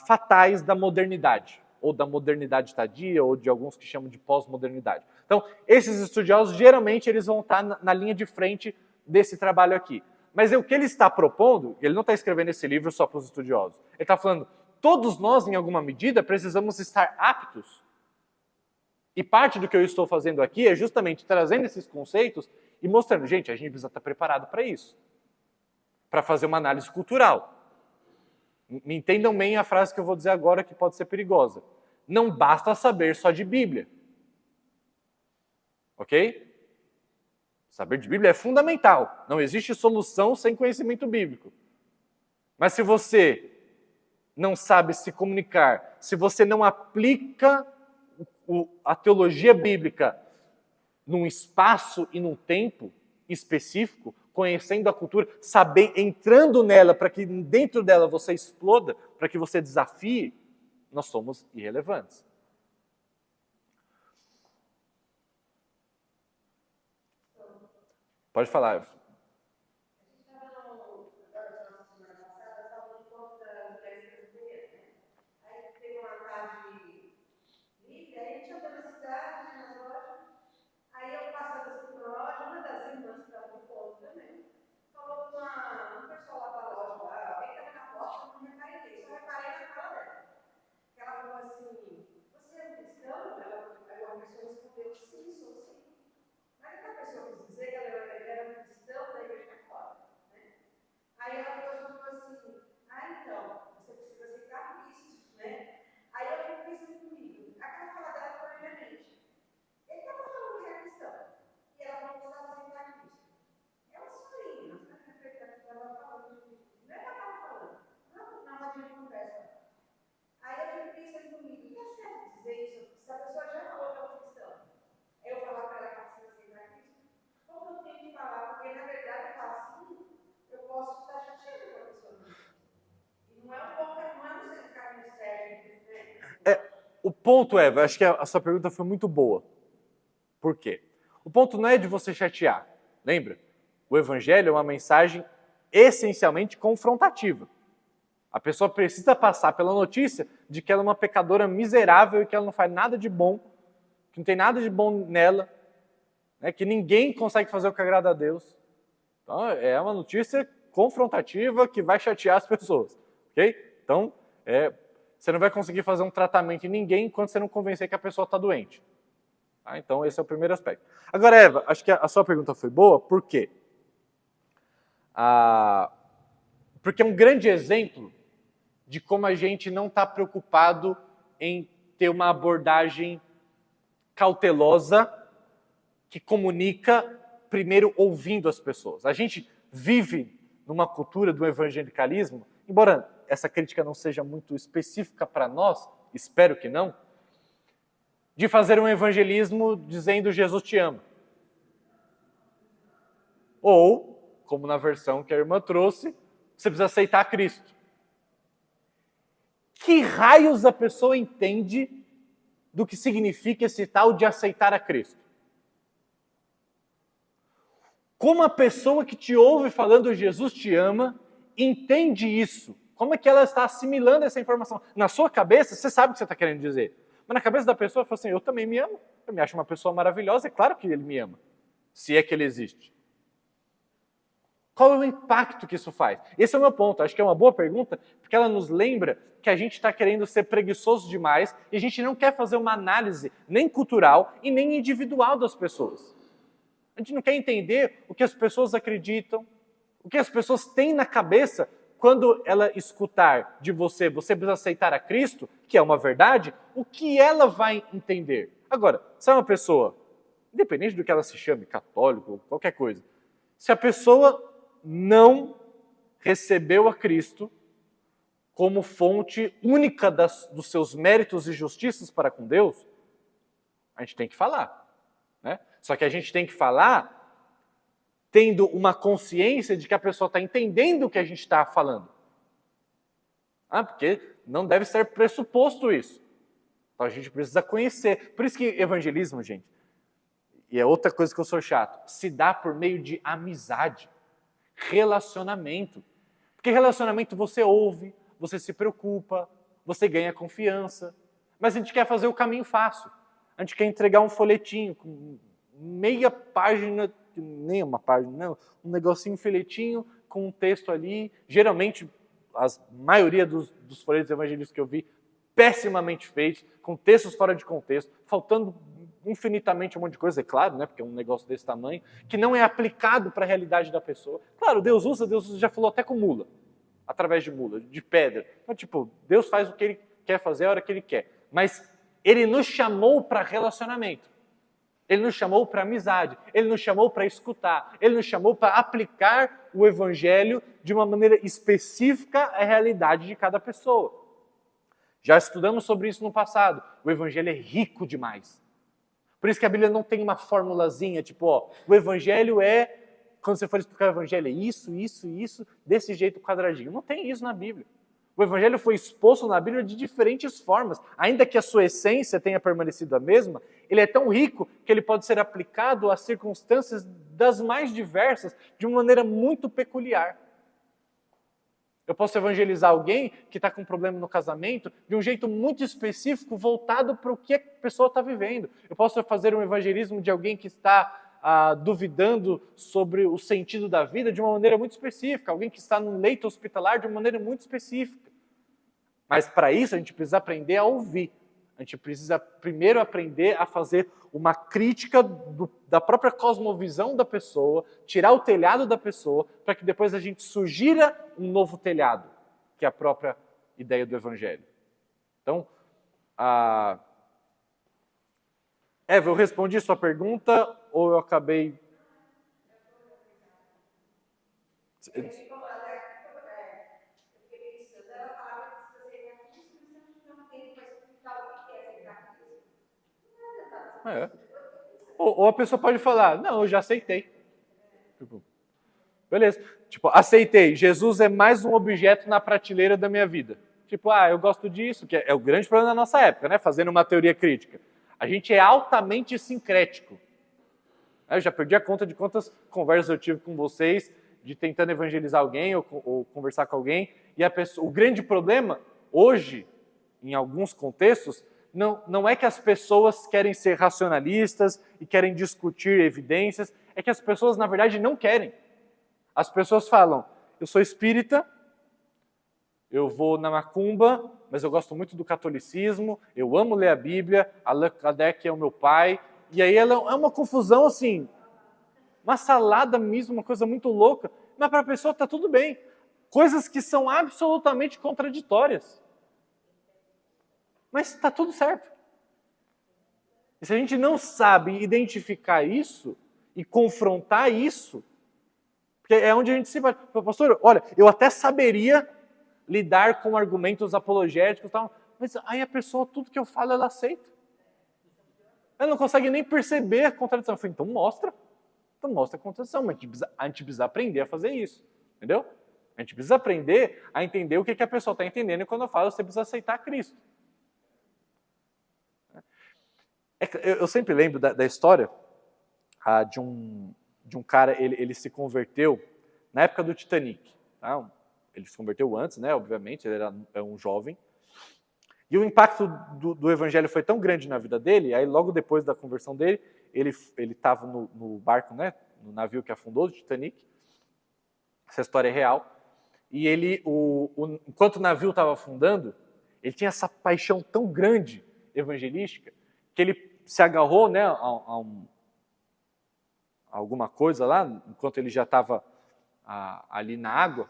S1: fatais da modernidade, ou da modernidade tardia, ou de alguns que chamam de pós-modernidade. Então, esses estudiosos, geralmente, eles vão estar na linha de frente desse trabalho aqui. Mas o que ele está propondo, ele não está escrevendo esse livro só para os estudiosos. Ele está falando, todos nós, em alguma medida, precisamos estar aptos. E parte do que eu estou fazendo aqui é justamente trazendo esses conceitos e mostrando, gente, a gente precisa estar preparado para isso. Para fazer uma análise cultural. Me entendam bem a frase que eu vou dizer agora, que pode ser perigosa. Não basta saber só de Bíblia. Ok? Saber de Bíblia é fundamental. Não existe solução sem conhecimento bíblico. Mas se você não sabe se comunicar, se você não aplica a teologia bíblica num espaço e num tempo específico, conhecendo a cultura, entrando nela para que dentro dela você exploda, para que você desafie, nós somos irrelevantes. Pode falar, Eva. O ponto, Eva, acho que a sua pergunta foi muito boa. Por quê? O ponto não é de você chatear. Lembra? O evangelho é uma mensagem essencialmente confrontativa. A pessoa precisa passar pela notícia de que ela é uma pecadora miserável e que ela não faz nada de bom, que não tem nada de bom nela, né, que ninguém consegue fazer o que agrada a Deus. Então, é uma notícia confrontativa que vai chatear as pessoas. Ok? Então, você não vai conseguir fazer um tratamento em ninguém enquanto você não convencer que a pessoa está doente. Tá? Então, esse é o primeiro aspecto. Agora, Eva, acho que a sua pergunta foi boa, por quê? Porque é um grande exemplo de como a gente não está preocupado em ter uma abordagem cautelosa que comunica primeiro ouvindo as pessoas. A gente vive numa cultura do evangelicalismo, embora essa crítica não seja muito específica para nós, espero que não, de fazer um evangelismo dizendo Jesus te ama. Ou, como na versão que a irmã trouxe, você precisa aceitar Cristo. Que raios a pessoa entende do que significa esse tal de aceitar a Cristo? Como a pessoa que te ouve falando Jesus te ama, entende isso? Como é que ela está assimilando essa informação? Na sua cabeça, você sabe o que você está querendo dizer. Mas na cabeça da pessoa, fala assim, eu também me amo. Eu me acho uma pessoa maravilhosa, é claro que ele me ama. Se é que ele existe. Qual é o impacto que isso faz? Esse é o meu ponto. Acho que é uma boa pergunta, porque ela nos lembra que a gente está querendo ser preguiçoso demais e a gente não quer fazer uma análise nem cultural e nem individual das pessoas. A gente não quer entender o que as pessoas acreditam, o que as pessoas têm na cabeça quando ela escutar de você precisa aceitar a Cristo, que é uma verdade, o que ela vai entender. Agora, se é uma pessoa, independente do que ela se chame, católico, qualquer coisa, se a pessoa não recebeu a Cristo, como fonte única dos seus méritos e justiças para com Deus, a gente tem que falar, né? Só que a gente tem que falar tendo uma consciência de que a pessoa está entendendo o que a gente está falando. Porque não deve ser pressuposto isso. Então a gente precisa conhecer. Por isso que evangelismo, gente, e é outra coisa que eu sou chato, se dá por meio de amizade, relacionamento. Porque relacionamento você ouve, você se preocupa, você ganha confiança. Mas a gente quer fazer o caminho fácil. A gente quer entregar um folhetinho com meia página, nem uma página, não, um negocinho, um folhetinho com um texto ali. Geralmente, a maioria dos folhetos evangelísticos que eu vi, pessimamente feitos, com textos fora de contexto, faltando infinitamente um monte de coisa, é claro, né, porque é um negócio desse tamanho, que não é aplicado para a realidade da pessoa. Claro, Deus já falou até com mula, através de mula, de pedra. Então, tipo, Deus faz o que Ele quer fazer a hora que Ele quer. Mas Ele nos chamou para relacionamento. Ele nos chamou para amizade. Ele nos chamou para escutar. Ele nos chamou para aplicar o Evangelho de uma maneira específica à realidade de cada pessoa. Já estudamos sobre isso no passado. O Evangelho é rico demais. Por isso que a Bíblia não tem uma formulazinha, tipo, o Evangelho é, quando você for explicar o Evangelho, é isso, isso, isso, desse jeito quadradinho. Não tem isso na Bíblia. O Evangelho foi exposto na Bíblia de diferentes formas. Ainda que a sua essência tenha permanecido a mesma, ele é tão rico que ele pode ser aplicado a circunstâncias das mais diversas, de uma maneira muito peculiar. Eu posso evangelizar alguém que está com um problema no casamento de um jeito muito específico, voltado para o que a pessoa está vivendo. Eu posso fazer um evangelismo de alguém que está duvidando sobre o sentido da vida de uma maneira muito específica, alguém que está num leito hospitalar de uma maneira muito específica. Mas para isso a gente precisa aprender a ouvir. A gente precisa primeiro aprender a fazer uma crítica da própria cosmovisão da pessoa, tirar o telhado da pessoa, para que depois a gente sugira um novo telhado, que é a própria ideia do Evangelho. Então, Eva, eu respondi sua pergunta ou eu acabei... Ou a pessoa pode falar, não, eu já aceitei. Beleza. Tipo, aceitei. Jesus é mais um objeto na prateleira da minha vida. Tipo, eu gosto disso, que é o grande problema da nossa época, né? Fazendo uma teoria crítica. A gente é altamente sincrético. Eu já perdi a conta de quantas conversas eu tive com vocês, de tentando evangelizar alguém ou conversar com alguém. E o grande problema, hoje, em alguns contextos, não é que as pessoas querem ser racionalistas e querem discutir evidências, é que as pessoas, na verdade, não querem. As pessoas falam, eu sou espírita, eu vou na macumba, mas eu gosto muito do catolicismo, eu amo ler a Bíblia, Allan Kardec é o meu pai, e aí ela é uma confusão assim, uma salada mesmo, uma coisa muito louca, mas para a pessoa está tudo bem. Coisas que são absolutamente contraditórias. Mas está tudo certo. E se a gente não sabe identificar isso e confrontar isso, porque é onde a gente se vai. Pastor, olha, eu até saberia lidar com argumentos apologéticos e tal, mas aí a pessoa, tudo que eu falo, ela aceita. Ela não consegue nem perceber a contradição. Eu falei, então mostra a contradição, mas a gente precisa aprender a fazer isso, entendeu? A gente precisa aprender a entender o que a pessoa está entendendo e quando eu falo, você precisa aceitar Cristo. Eu sempre lembro da história de um cara, ele se converteu na época do Titanic. Tá? Ele se converteu antes, né? Obviamente, ele era um jovem. E o impacto do evangelho foi tão grande na vida dele, aí logo depois da conversão dele, ele estava no barco, né? No navio que afundou, o Titanic. Essa história é real. E enquanto o navio estava afundando, ele tinha essa paixão tão grande evangelística, que ele se agarrou, né, a alguma coisa lá, enquanto ele já estava ali na água,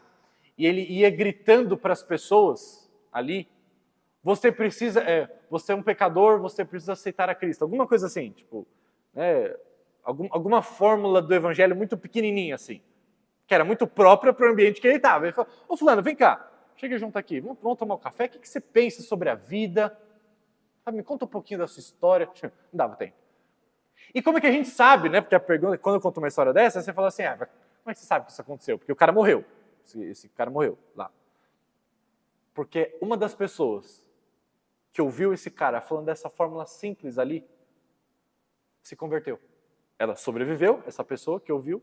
S1: e ele ia gritando para as pessoas ali, você é um pecador, você precisa aceitar a Cristo. Alguma coisa assim, tipo, né, alguma fórmula do evangelho muito pequenininha assim, que era muito própria para o ambiente que ele estava. Ele falou, ô fulano, vem cá, chega junto aqui, vamos tomar um café, o que você pensa sobre a vida? Me conta um pouquinho da sua história. Não dava tempo. E como é que a gente sabe, né? Porque a pergunta, quando eu conto uma história dessa, você fala assim, como é que você sabe que isso aconteceu? Porque o cara morreu. Esse cara morreu lá. Porque uma das pessoas que ouviu esse cara falando dessa fórmula simples ali, se converteu. Ela sobreviveu, essa pessoa que ouviu,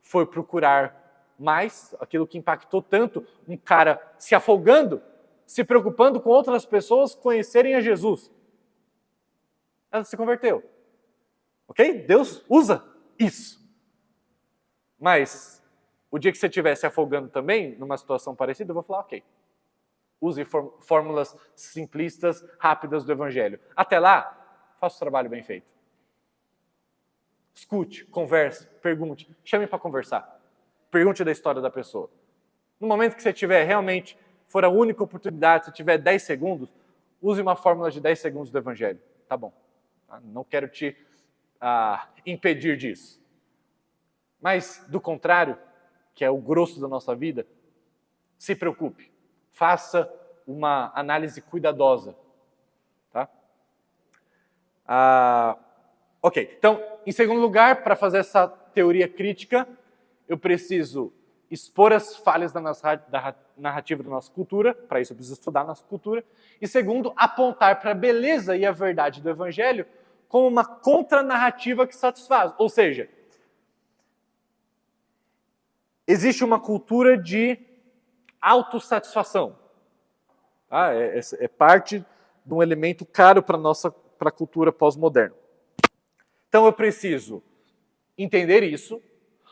S1: foi procurar mais, aquilo que impactou tanto, um cara se afogando, se preocupando com outras pessoas conhecerem a Jesus. Ela se converteu. Ok? Deus usa isso. Mas, o dia que você estiver se afogando também, numa situação parecida, eu vou falar, ok. Use fórmulas simplistas, rápidas do Evangelho. Até lá, faça o trabalho bem feito. Escute, converse, pergunte, chame para conversar. Pergunte da história da pessoa. No momento que você tiver realmente, for a única oportunidade, se tiver 10 segundos, use uma fórmula de 10 segundos do Evangelho. Tá bom. Não quero te impedir disso. Mas, do contrário, que é o grosso da nossa vida, se preocupe. Faça uma análise cuidadosa. Tá? Ok, então, em segundo lugar, para fazer essa teoria crítica, eu preciso expor as falhas da narrativa da nossa cultura, para isso eu preciso estudar a nossa cultura, e segundo, apontar para a beleza e a verdade do Evangelho como uma contranarrativa que satisfaz. Ou seja, existe uma cultura de autossatisfação. É parte de um elemento caro para a cultura pós-moderna. Então eu preciso entender isso,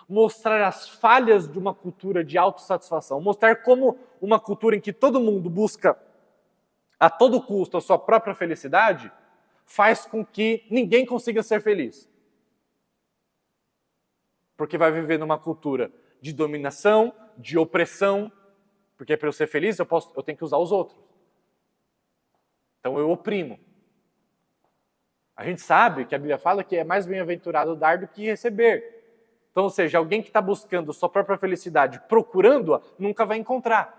S1: mostrar as falhas de uma cultura de autossatisfação, mostrar como uma cultura em que todo mundo busca a todo custo a sua própria felicidade faz com que ninguém consiga ser feliz. Porque vai viver numa cultura de dominação, de opressão, porque para eu ser feliz eu tenho que usar os outros. Então eu oprimo. A gente sabe que a Bíblia fala que é mais bem-aventurado dar do que receber. Então, ou seja, alguém que está buscando sua própria felicidade, procurando-a, nunca vai encontrar.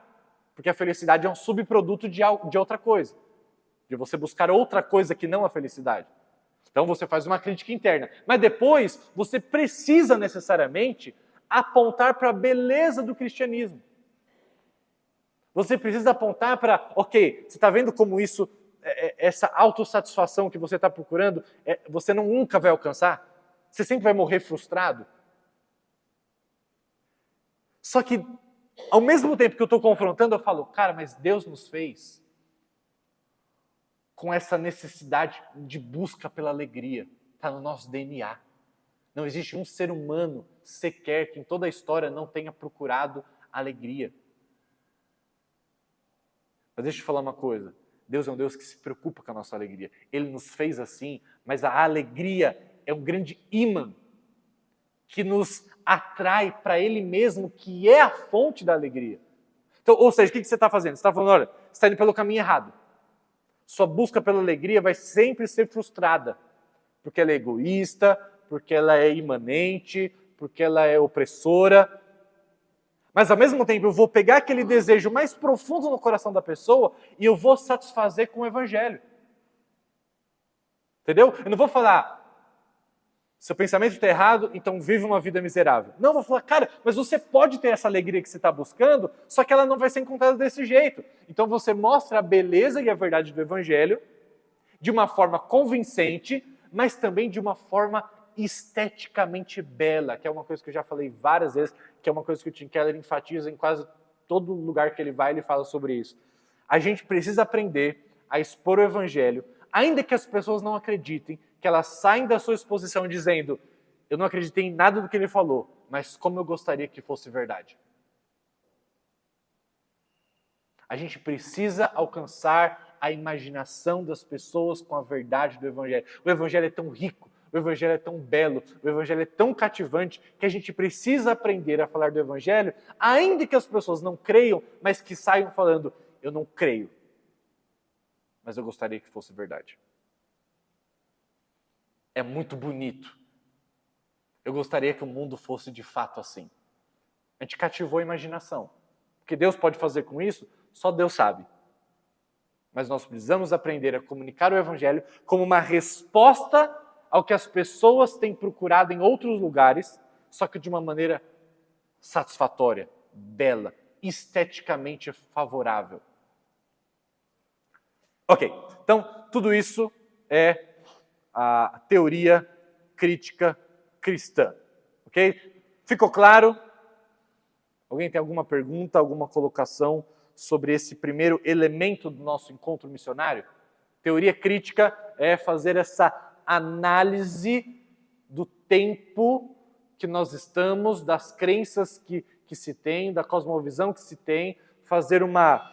S1: Porque a felicidade é um subproduto de outra coisa. De você buscar outra coisa que não a felicidade. Então você faz uma crítica interna. Mas depois, você precisa necessariamente apontar para a beleza do cristianismo. Você precisa apontar para, ok, você está vendo como isso, essa autossatisfação que você está procurando, você nunca vai alcançar? Você sempre vai morrer frustrado? Só que, ao mesmo tempo que eu estou confrontando, eu falo, cara, mas Deus nos fez com essa necessidade de busca pela alegria. Está no nosso DNA. Não existe um ser humano sequer que em toda a história não tenha procurado alegria. Mas deixa eu te falar uma coisa. Deus é um Deus que se preocupa com a nossa alegria. Ele nos fez assim, mas a alegria é um grande imã que nos atrai para Ele mesmo, que é a fonte da alegria. Então, ou seja, o que você está fazendo? Você está falando, olha, você está indo pelo caminho errado. Sua busca pela alegria vai sempre ser frustrada, porque ela é egoísta, porque ela é imanente, porque ela é opressora. Mas, ao mesmo tempo, eu vou pegar aquele desejo mais profundo no coração da pessoa e eu vou satisfazer com o Evangelho. Entendeu? Eu não vou falar, seu pensamento está errado, então vive uma vida miserável. Não, eu vou falar, cara, mas você pode ter essa alegria que você está buscando, só que ela não vai ser encontrada desse jeito. Então você mostra a beleza e a verdade do Evangelho de uma forma convincente, mas também de uma forma esteticamente bela, que é uma coisa que eu já falei várias vezes, que é uma coisa que o Tim Keller enfatiza em quase todo lugar que ele vai, ele fala sobre isso. A gente precisa aprender a expor o Evangelho, ainda que as pessoas não acreditem, que elas saem da sua exposição dizendo, eu não acreditei em nada do que ele falou, mas como eu gostaria que fosse verdade. A gente precisa alcançar a imaginação das pessoas com a verdade do Evangelho. O Evangelho é tão rico, o Evangelho é tão belo, o Evangelho é tão cativante, que a gente precisa aprender a falar do Evangelho, ainda que as pessoas não creiam, mas que saiam falando, eu não creio, mas eu gostaria que fosse verdade. É muito bonito. Eu gostaria que o mundo fosse de fato assim. A gente cativou a imaginação. O que Deus pode fazer com isso? só Deus sabe. Mas nós precisamos aprender a comunicar o Evangelho como uma resposta ao que as pessoas têm procurado em outros lugares, só que de uma maneira satisfatória, bela, esteticamente favorável. Ok, então tudo isso é a teoria crítica cristã. Ok? Ficou claro? Alguém tem alguma pergunta, alguma colocação sobre esse primeiro elemento do nosso encontro missionário? Teoria crítica é fazer essa análise do tempo que nós estamos, das crenças que se tem, da cosmovisão que se tem, fazer uma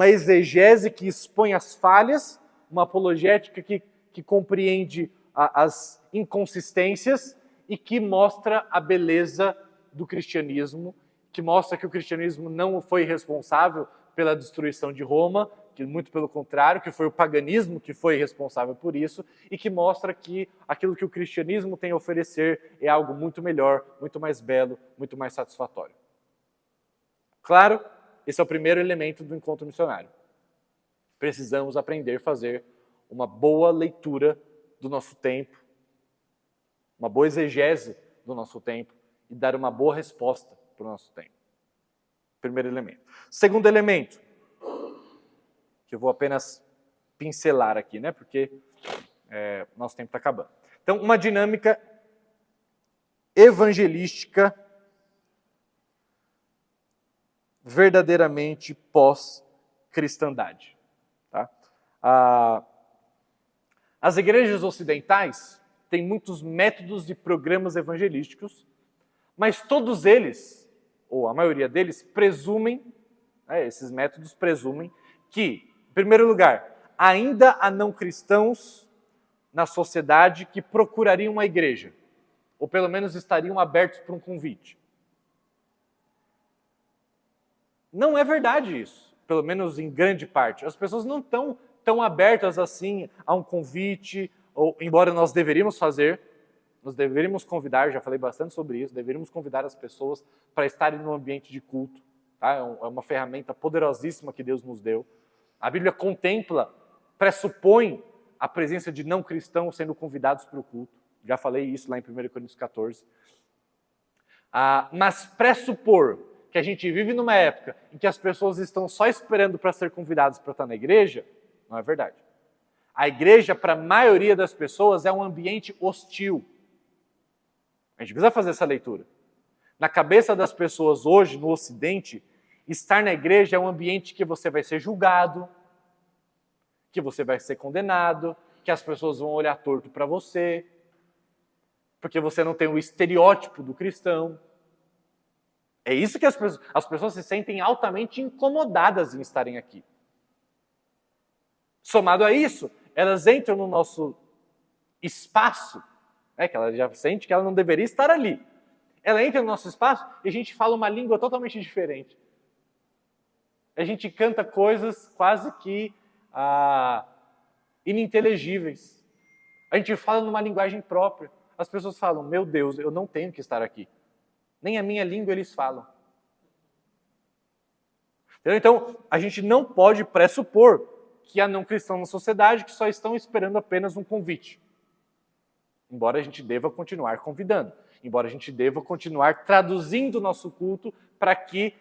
S1: exegese que expõe as falhas, uma apologética que compreende as inconsistências e que mostra a beleza do cristianismo, que mostra que o cristianismo não foi responsável pela destruição de Roma, que muito pelo contrário, que foi o paganismo que foi responsável por isso, e que mostra que aquilo que o cristianismo tem a oferecer é algo muito melhor, muito mais belo, muito mais satisfatório. Claro, esse é o primeiro elemento do encontro missionário. Precisamos aprender a fazer uma boa leitura do nosso tempo, uma boa exegese do nosso tempo e dar uma boa resposta para o nosso tempo. Primeiro elemento. Segundo elemento, que eu vou apenas pincelar aqui, né? Porque nosso tempo está acabando. Então, uma dinâmica evangelística verdadeiramente pós-cristandade. Tá? As igrejas ocidentais têm muitos métodos e programas evangelísticos, mas todos eles, ou a maioria deles, presumem, esses métodos presumem que, em primeiro lugar, ainda há não cristãos na sociedade que procurariam uma igreja, ou pelo menos estariam abertos para um convite. Não é verdade isso, pelo menos em grande parte. As pessoas não estão tão abertas assim a um convite, ou embora nós deveríamos fazer, nós deveríamos convidar, já falei bastante sobre isso, deveríamos convidar as pessoas para estarem no ambiente de culto. Tá? É uma ferramenta poderosíssima que Deus nos deu. A Bíblia contempla, pressupõe a presença de não cristãos sendo convidados para o culto. Já falei isso lá em 1 Coríntios 14. Mas pressupor que a gente vive numa época em que as pessoas estão só esperando para ser convidadas para estar na igreja, não é verdade. A igreja, para a maioria das pessoas, é um ambiente hostil. A gente precisa fazer essa leitura. Na cabeça das pessoas hoje, no Ocidente, estar na igreja é um ambiente que você vai ser julgado, que você vai ser condenado, que as pessoas vão olhar torto para você, porque você não tem o estereótipo do cristão. É isso que as pessoas se sentem altamente incomodadas em estarem aqui. Somado a isso, elas entram no nosso espaço, que ela já sente que ela não deveria estar ali. Ela entra no nosso espaço e a gente fala uma língua totalmente diferente. A gente canta coisas quase que ininteligíveis. A gente fala numa linguagem própria. As pessoas falam, meu Deus, eu não tenho que estar aqui. Nem a minha língua eles falam. Então, a gente não pode pressupor que há não cristãos na sociedade que só estão esperando apenas um convite. Embora a gente deva continuar convidando. Embora a gente deva continuar traduzindo o nosso culto para que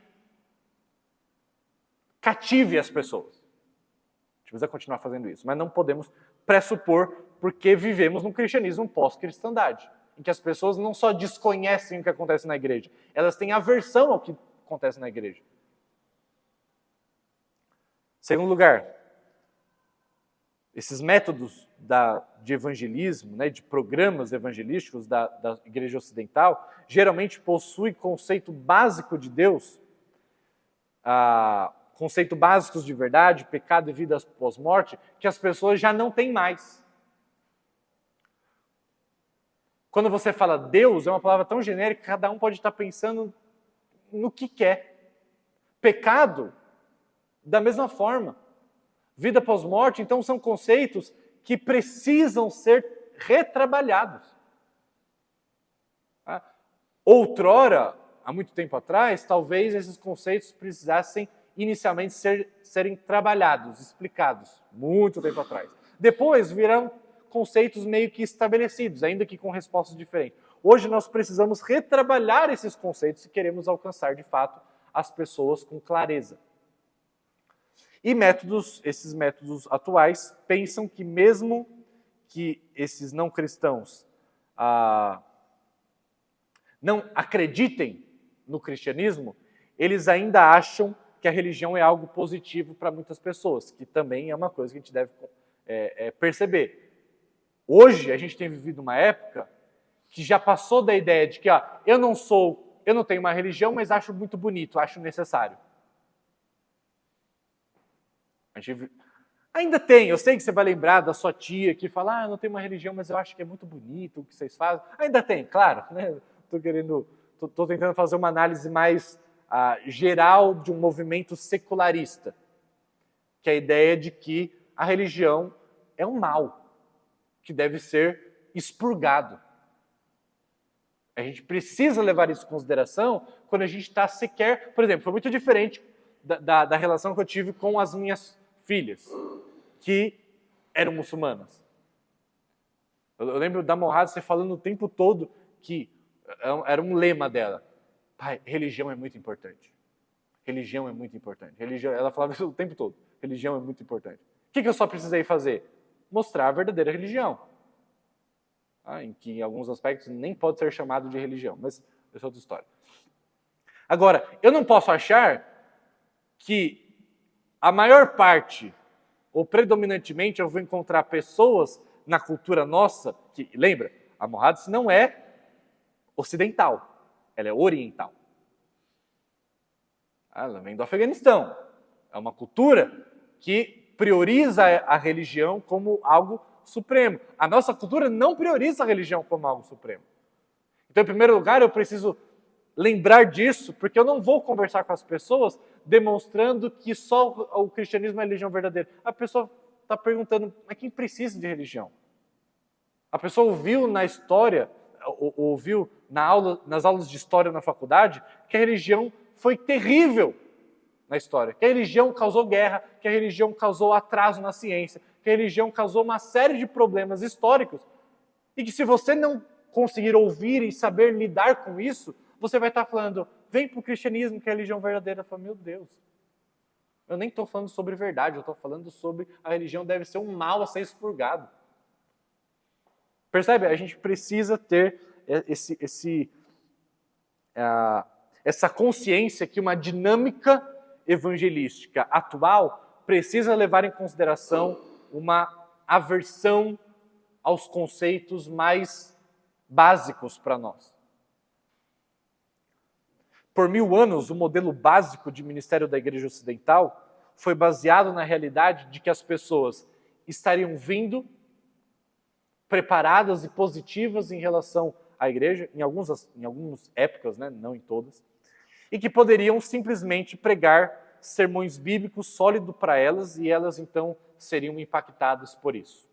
S1: cative as pessoas. A gente precisa continuar fazendo isso. Mas não podemos pressupor porque vivemos num cristianismo pós-cristandade, em que as pessoas não só desconhecem o que acontece na igreja, elas têm aversão ao que acontece na igreja. Segundo lugar, esses métodos de evangelismo, de programas evangelísticos da igreja ocidental, geralmente possuem conceito básico de Deus, conceito básicos de verdade, pecado e vida pós-morte, que as pessoas já não têm mais. Quando você fala Deus, é uma palavra tão genérica que cada um pode estar pensando no que quer. Pecado, da mesma forma. Vida pós-morte, então, são conceitos que precisam ser retrabalhados. Outrora, há muito tempo atrás, talvez esses conceitos precisassem inicialmente serem trabalhados, explicados, muito tempo atrás. Depois virão conceitos meio que estabelecidos, ainda que com respostas diferentes. Hoje nós precisamos retrabalhar esses conceitos se queremos alcançar, de fato, as pessoas com clareza. E esses métodos atuais pensam que mesmo que esses não cristãos não acreditem no cristianismo, eles ainda acham que a religião é algo positivo para muitas pessoas, que também é uma coisa que a gente deve perceber. Hoje a gente tem vivido uma época que já passou da ideia de que eu não tenho uma religião, mas acho muito bonito, acho necessário. Ainda tem, eu sei que você vai lembrar da sua tia que fala, eu não tenho uma religião, mas eu acho que é muito bonito o que vocês fazem. Ainda tem, claro, né? Estou tentando fazer uma análise mais geral de um movimento secularista, que é a ideia de que a religião é um mal, que deve ser expurgado. A gente precisa levar isso em consideração quando a gente está sequer... Por exemplo, foi muito diferente da relação que eu tive com as minhas filhas, que eram muçulmanas. Eu lembro da Morrada você falando o tempo todo que era um lema dela. Pai, religião é muito importante. Religião é muito importante. Ela falava isso o tempo todo. Religião é muito importante. O que eu só precisei fazer? Mostrar a verdadeira religião. Em que, em alguns aspectos, nem pode ser chamado de religião. Mas essa é outra história. Agora, eu não posso achar que a maior parte, ou predominantemente, eu vou encontrar pessoas na cultura nossa, que, lembra, a Mohadas não é ocidental, ela é oriental. Ela vem do Afeganistão. É uma cultura que prioriza a religião como algo supremo. A nossa cultura não prioriza a religião como algo supremo. Então, em primeiro lugar, eu preciso lembrar disso, porque eu não vou conversar com as pessoas demonstrando que só o cristianismo é a religião verdadeira. A pessoa está perguntando, mas quem precisa de religião? A pessoa ouviu na história, ouviu nas aulas de história na faculdade, que a religião foi terrível na história, que a religião causou guerra, que a religião causou atraso na ciência, que a religião causou uma série de problemas históricos, e que se você não conseguir ouvir e saber lidar com isso, você vai estar falando, vem para o cristianismo, que é a religião verdadeira. Eu falo, meu Deus, eu nem estou falando sobre verdade, eu estou falando sobre a religião deve ser um mal a ser expurgado. Percebe? A gente precisa ter essa consciência que uma dinâmica evangelística atual precisa levar em consideração uma aversão aos conceitos mais básicos para nós. Por 1000 anos, o modelo básico de ministério da Igreja Ocidental foi baseado na realidade de que as pessoas estariam vindo preparadas e positivas em relação à Igreja, em algumas épocas, né? Não em todas, e que poderiam simplesmente pregar sermões bíblicos sólidos para elas e elas então seriam impactadas por isso.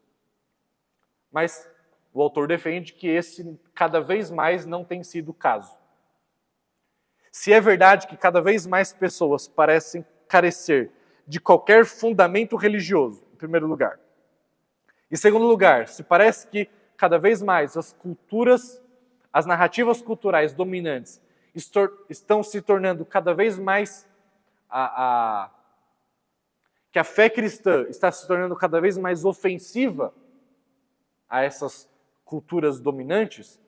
S1: Mas o autor defende que esse cada vez mais não tem sido o caso. Se é verdade que cada vez mais pessoas parecem carecer de qualquer fundamento religioso, em primeiro lugar. Em segundo lugar, se parece que cada vez mais as narrativas culturais dominantes estão se tornando cada vez mais que a fé cristã está se tornando cada vez mais ofensiva a essas culturas dominantes,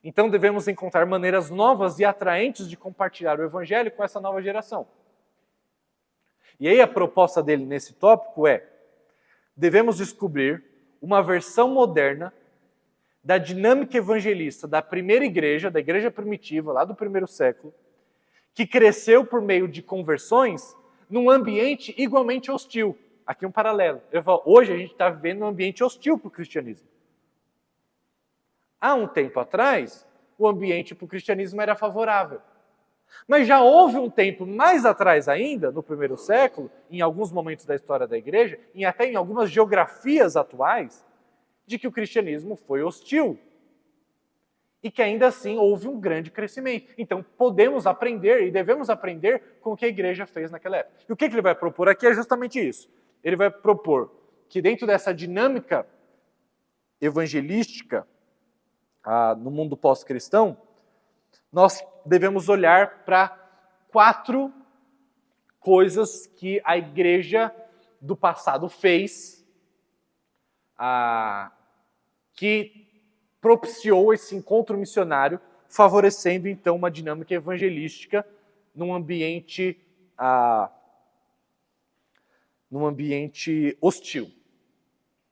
S1: então devemos encontrar maneiras novas e atraentes de compartilhar o Evangelho com essa nova geração. E aí a proposta dele nesse tópico é: devemos descobrir uma versão moderna da dinâmica evangelista da primeira igreja, da igreja primitiva, lá do primeiro século, que cresceu por meio de conversões num ambiente igualmente hostil. Aqui um paralelo. Eu falo, hoje a gente está vivendo um ambiente hostil para o cristianismo. Há um tempo atrás, o ambiente para o cristianismo era favorável. Mas já houve um tempo mais atrás ainda, no primeiro século, em alguns momentos da história da igreja, e até em algumas geografias atuais, de que o cristianismo foi hostil. e que ainda assim houve um grande crescimento. Então podemos aprender e devemos aprender com o que a igreja fez naquela época. E o que ele vai propor aqui é justamente isso. Ele vai propor que dentro dessa dinâmica evangelística no mundo pós-cristão, nós devemos olhar para 4 coisas que a igreja do passado fez, que propiciou esse encontro missionário, favorecendo então uma dinâmica evangelística num ambiente hostil.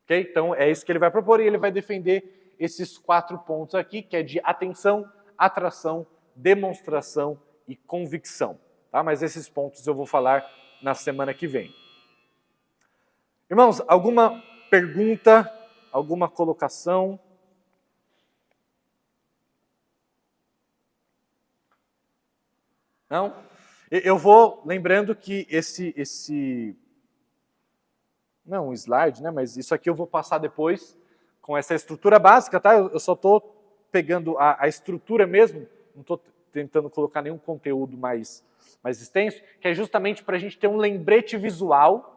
S1: Okay? Então é isso que ele vai propor e ele vai defender esses 4 pontos aqui, que é de atenção, atração, demonstração e convicção. Tá? Mas esses pontos eu vou falar na semana que vem. Irmãos, alguma pergunta, alguma colocação? Não? Eu vou lembrando que não um slide, né? Mas isso aqui eu vou passar depois com essa estrutura básica, tá? Eu só estou pegando a estrutura mesmo, não estou tentando colocar nenhum conteúdo mais extenso, que é justamente para a gente ter um lembrete visual,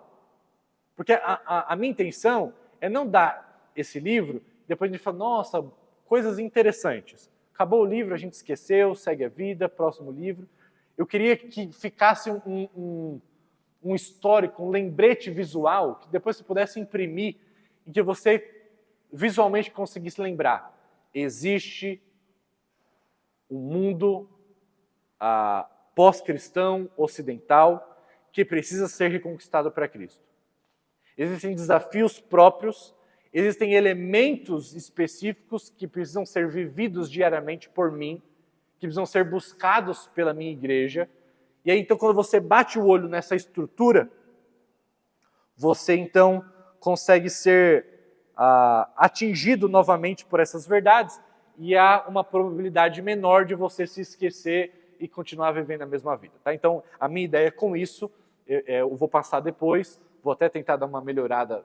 S1: porque a minha intenção é não dar esse livro, depois a gente fala, nossa, coisas interessantes. Acabou o livro, a gente esqueceu, segue a vida, próximo livro. Eu queria que ficasse um histórico, um lembrete visual, que depois você pudesse imprimir e que você visualmente conseguisse lembrar. Existe um mundo pós-cristão, ocidental, que precisa ser reconquistado para Cristo. Existem desafios próprios, existem elementos específicos que precisam ser vividos diariamente por mim, que precisam ser buscados pela minha igreja. E aí, então, quando você bate o olho nessa estrutura, você, então, consegue ser atingido novamente por essas verdades e há uma probabilidade menor de você se esquecer e continuar vivendo a mesma vida. Tá? Então, a minha ideia com isso, eu vou passar depois, vou até tentar dar uma melhorada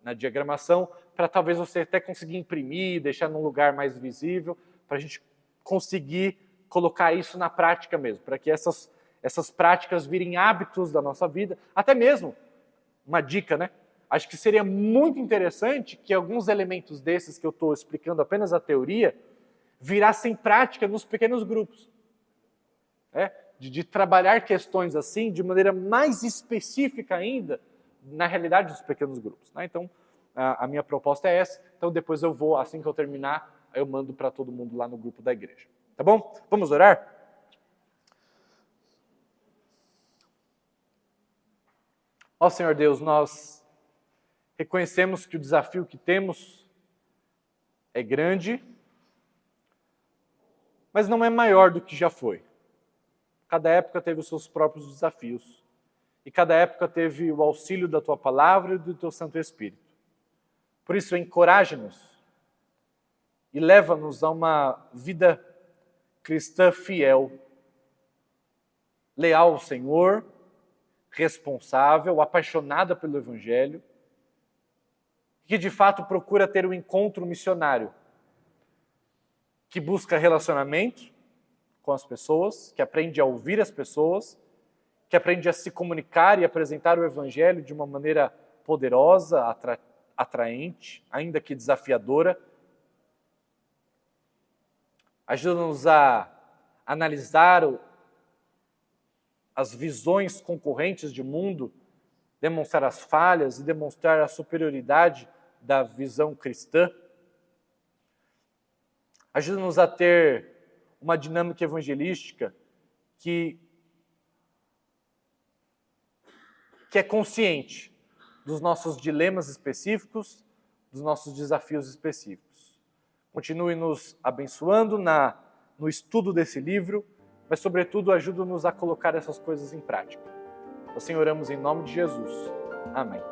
S1: na diagramação, para talvez você até conseguir imprimir, deixar num lugar mais visível, para a gente conseguir colocar isso na prática mesmo, para que essas práticas virem hábitos da nossa vida, até mesmo, uma dica, né? Acho que seria muito interessante que alguns elementos desses que eu estou explicando apenas a teoria, virassem prática nos pequenos grupos. De trabalhar questões assim, de maneira mais específica ainda, na realidade dos pequenos grupos. Né? Então, a minha proposta é essa. Então, depois eu vou, assim que eu terminar, eu mando para todo mundo lá no grupo da igreja. Tá bom? Vamos orar? Ó Senhor Deus, nós reconhecemos que o desafio que temos é grande, mas não é maior do que já foi. Cada época teve os seus próprios desafios. E cada época teve o auxílio da Tua Palavra e do Teu Santo Espírito. Por isso, encoraja-nos e leva-nos a uma vida cristã fiel, leal ao Senhor, responsável, apaixonada pelo Evangelho, que de fato procura ter um encontro missionário, que busca relacionamento com as pessoas, que aprende a ouvir as pessoas, que aprende a se comunicar e apresentar o Evangelho de uma maneira poderosa, atraente, ainda que desafiadora. Ajuda-nos a analisar as visões concorrentes de mundo, demonstrar as falhas e demonstrar a superioridade da visão cristã. Ajuda-nos a ter uma dinâmica evangelística que é consciente dos nossos dilemas específicos, dos nossos desafios específicos. Continue nos abençoando no estudo desse livro, mas, sobretudo, ajuda-nos a colocar essas coisas em prática. Assim oramos em nome de Jesus. Amém.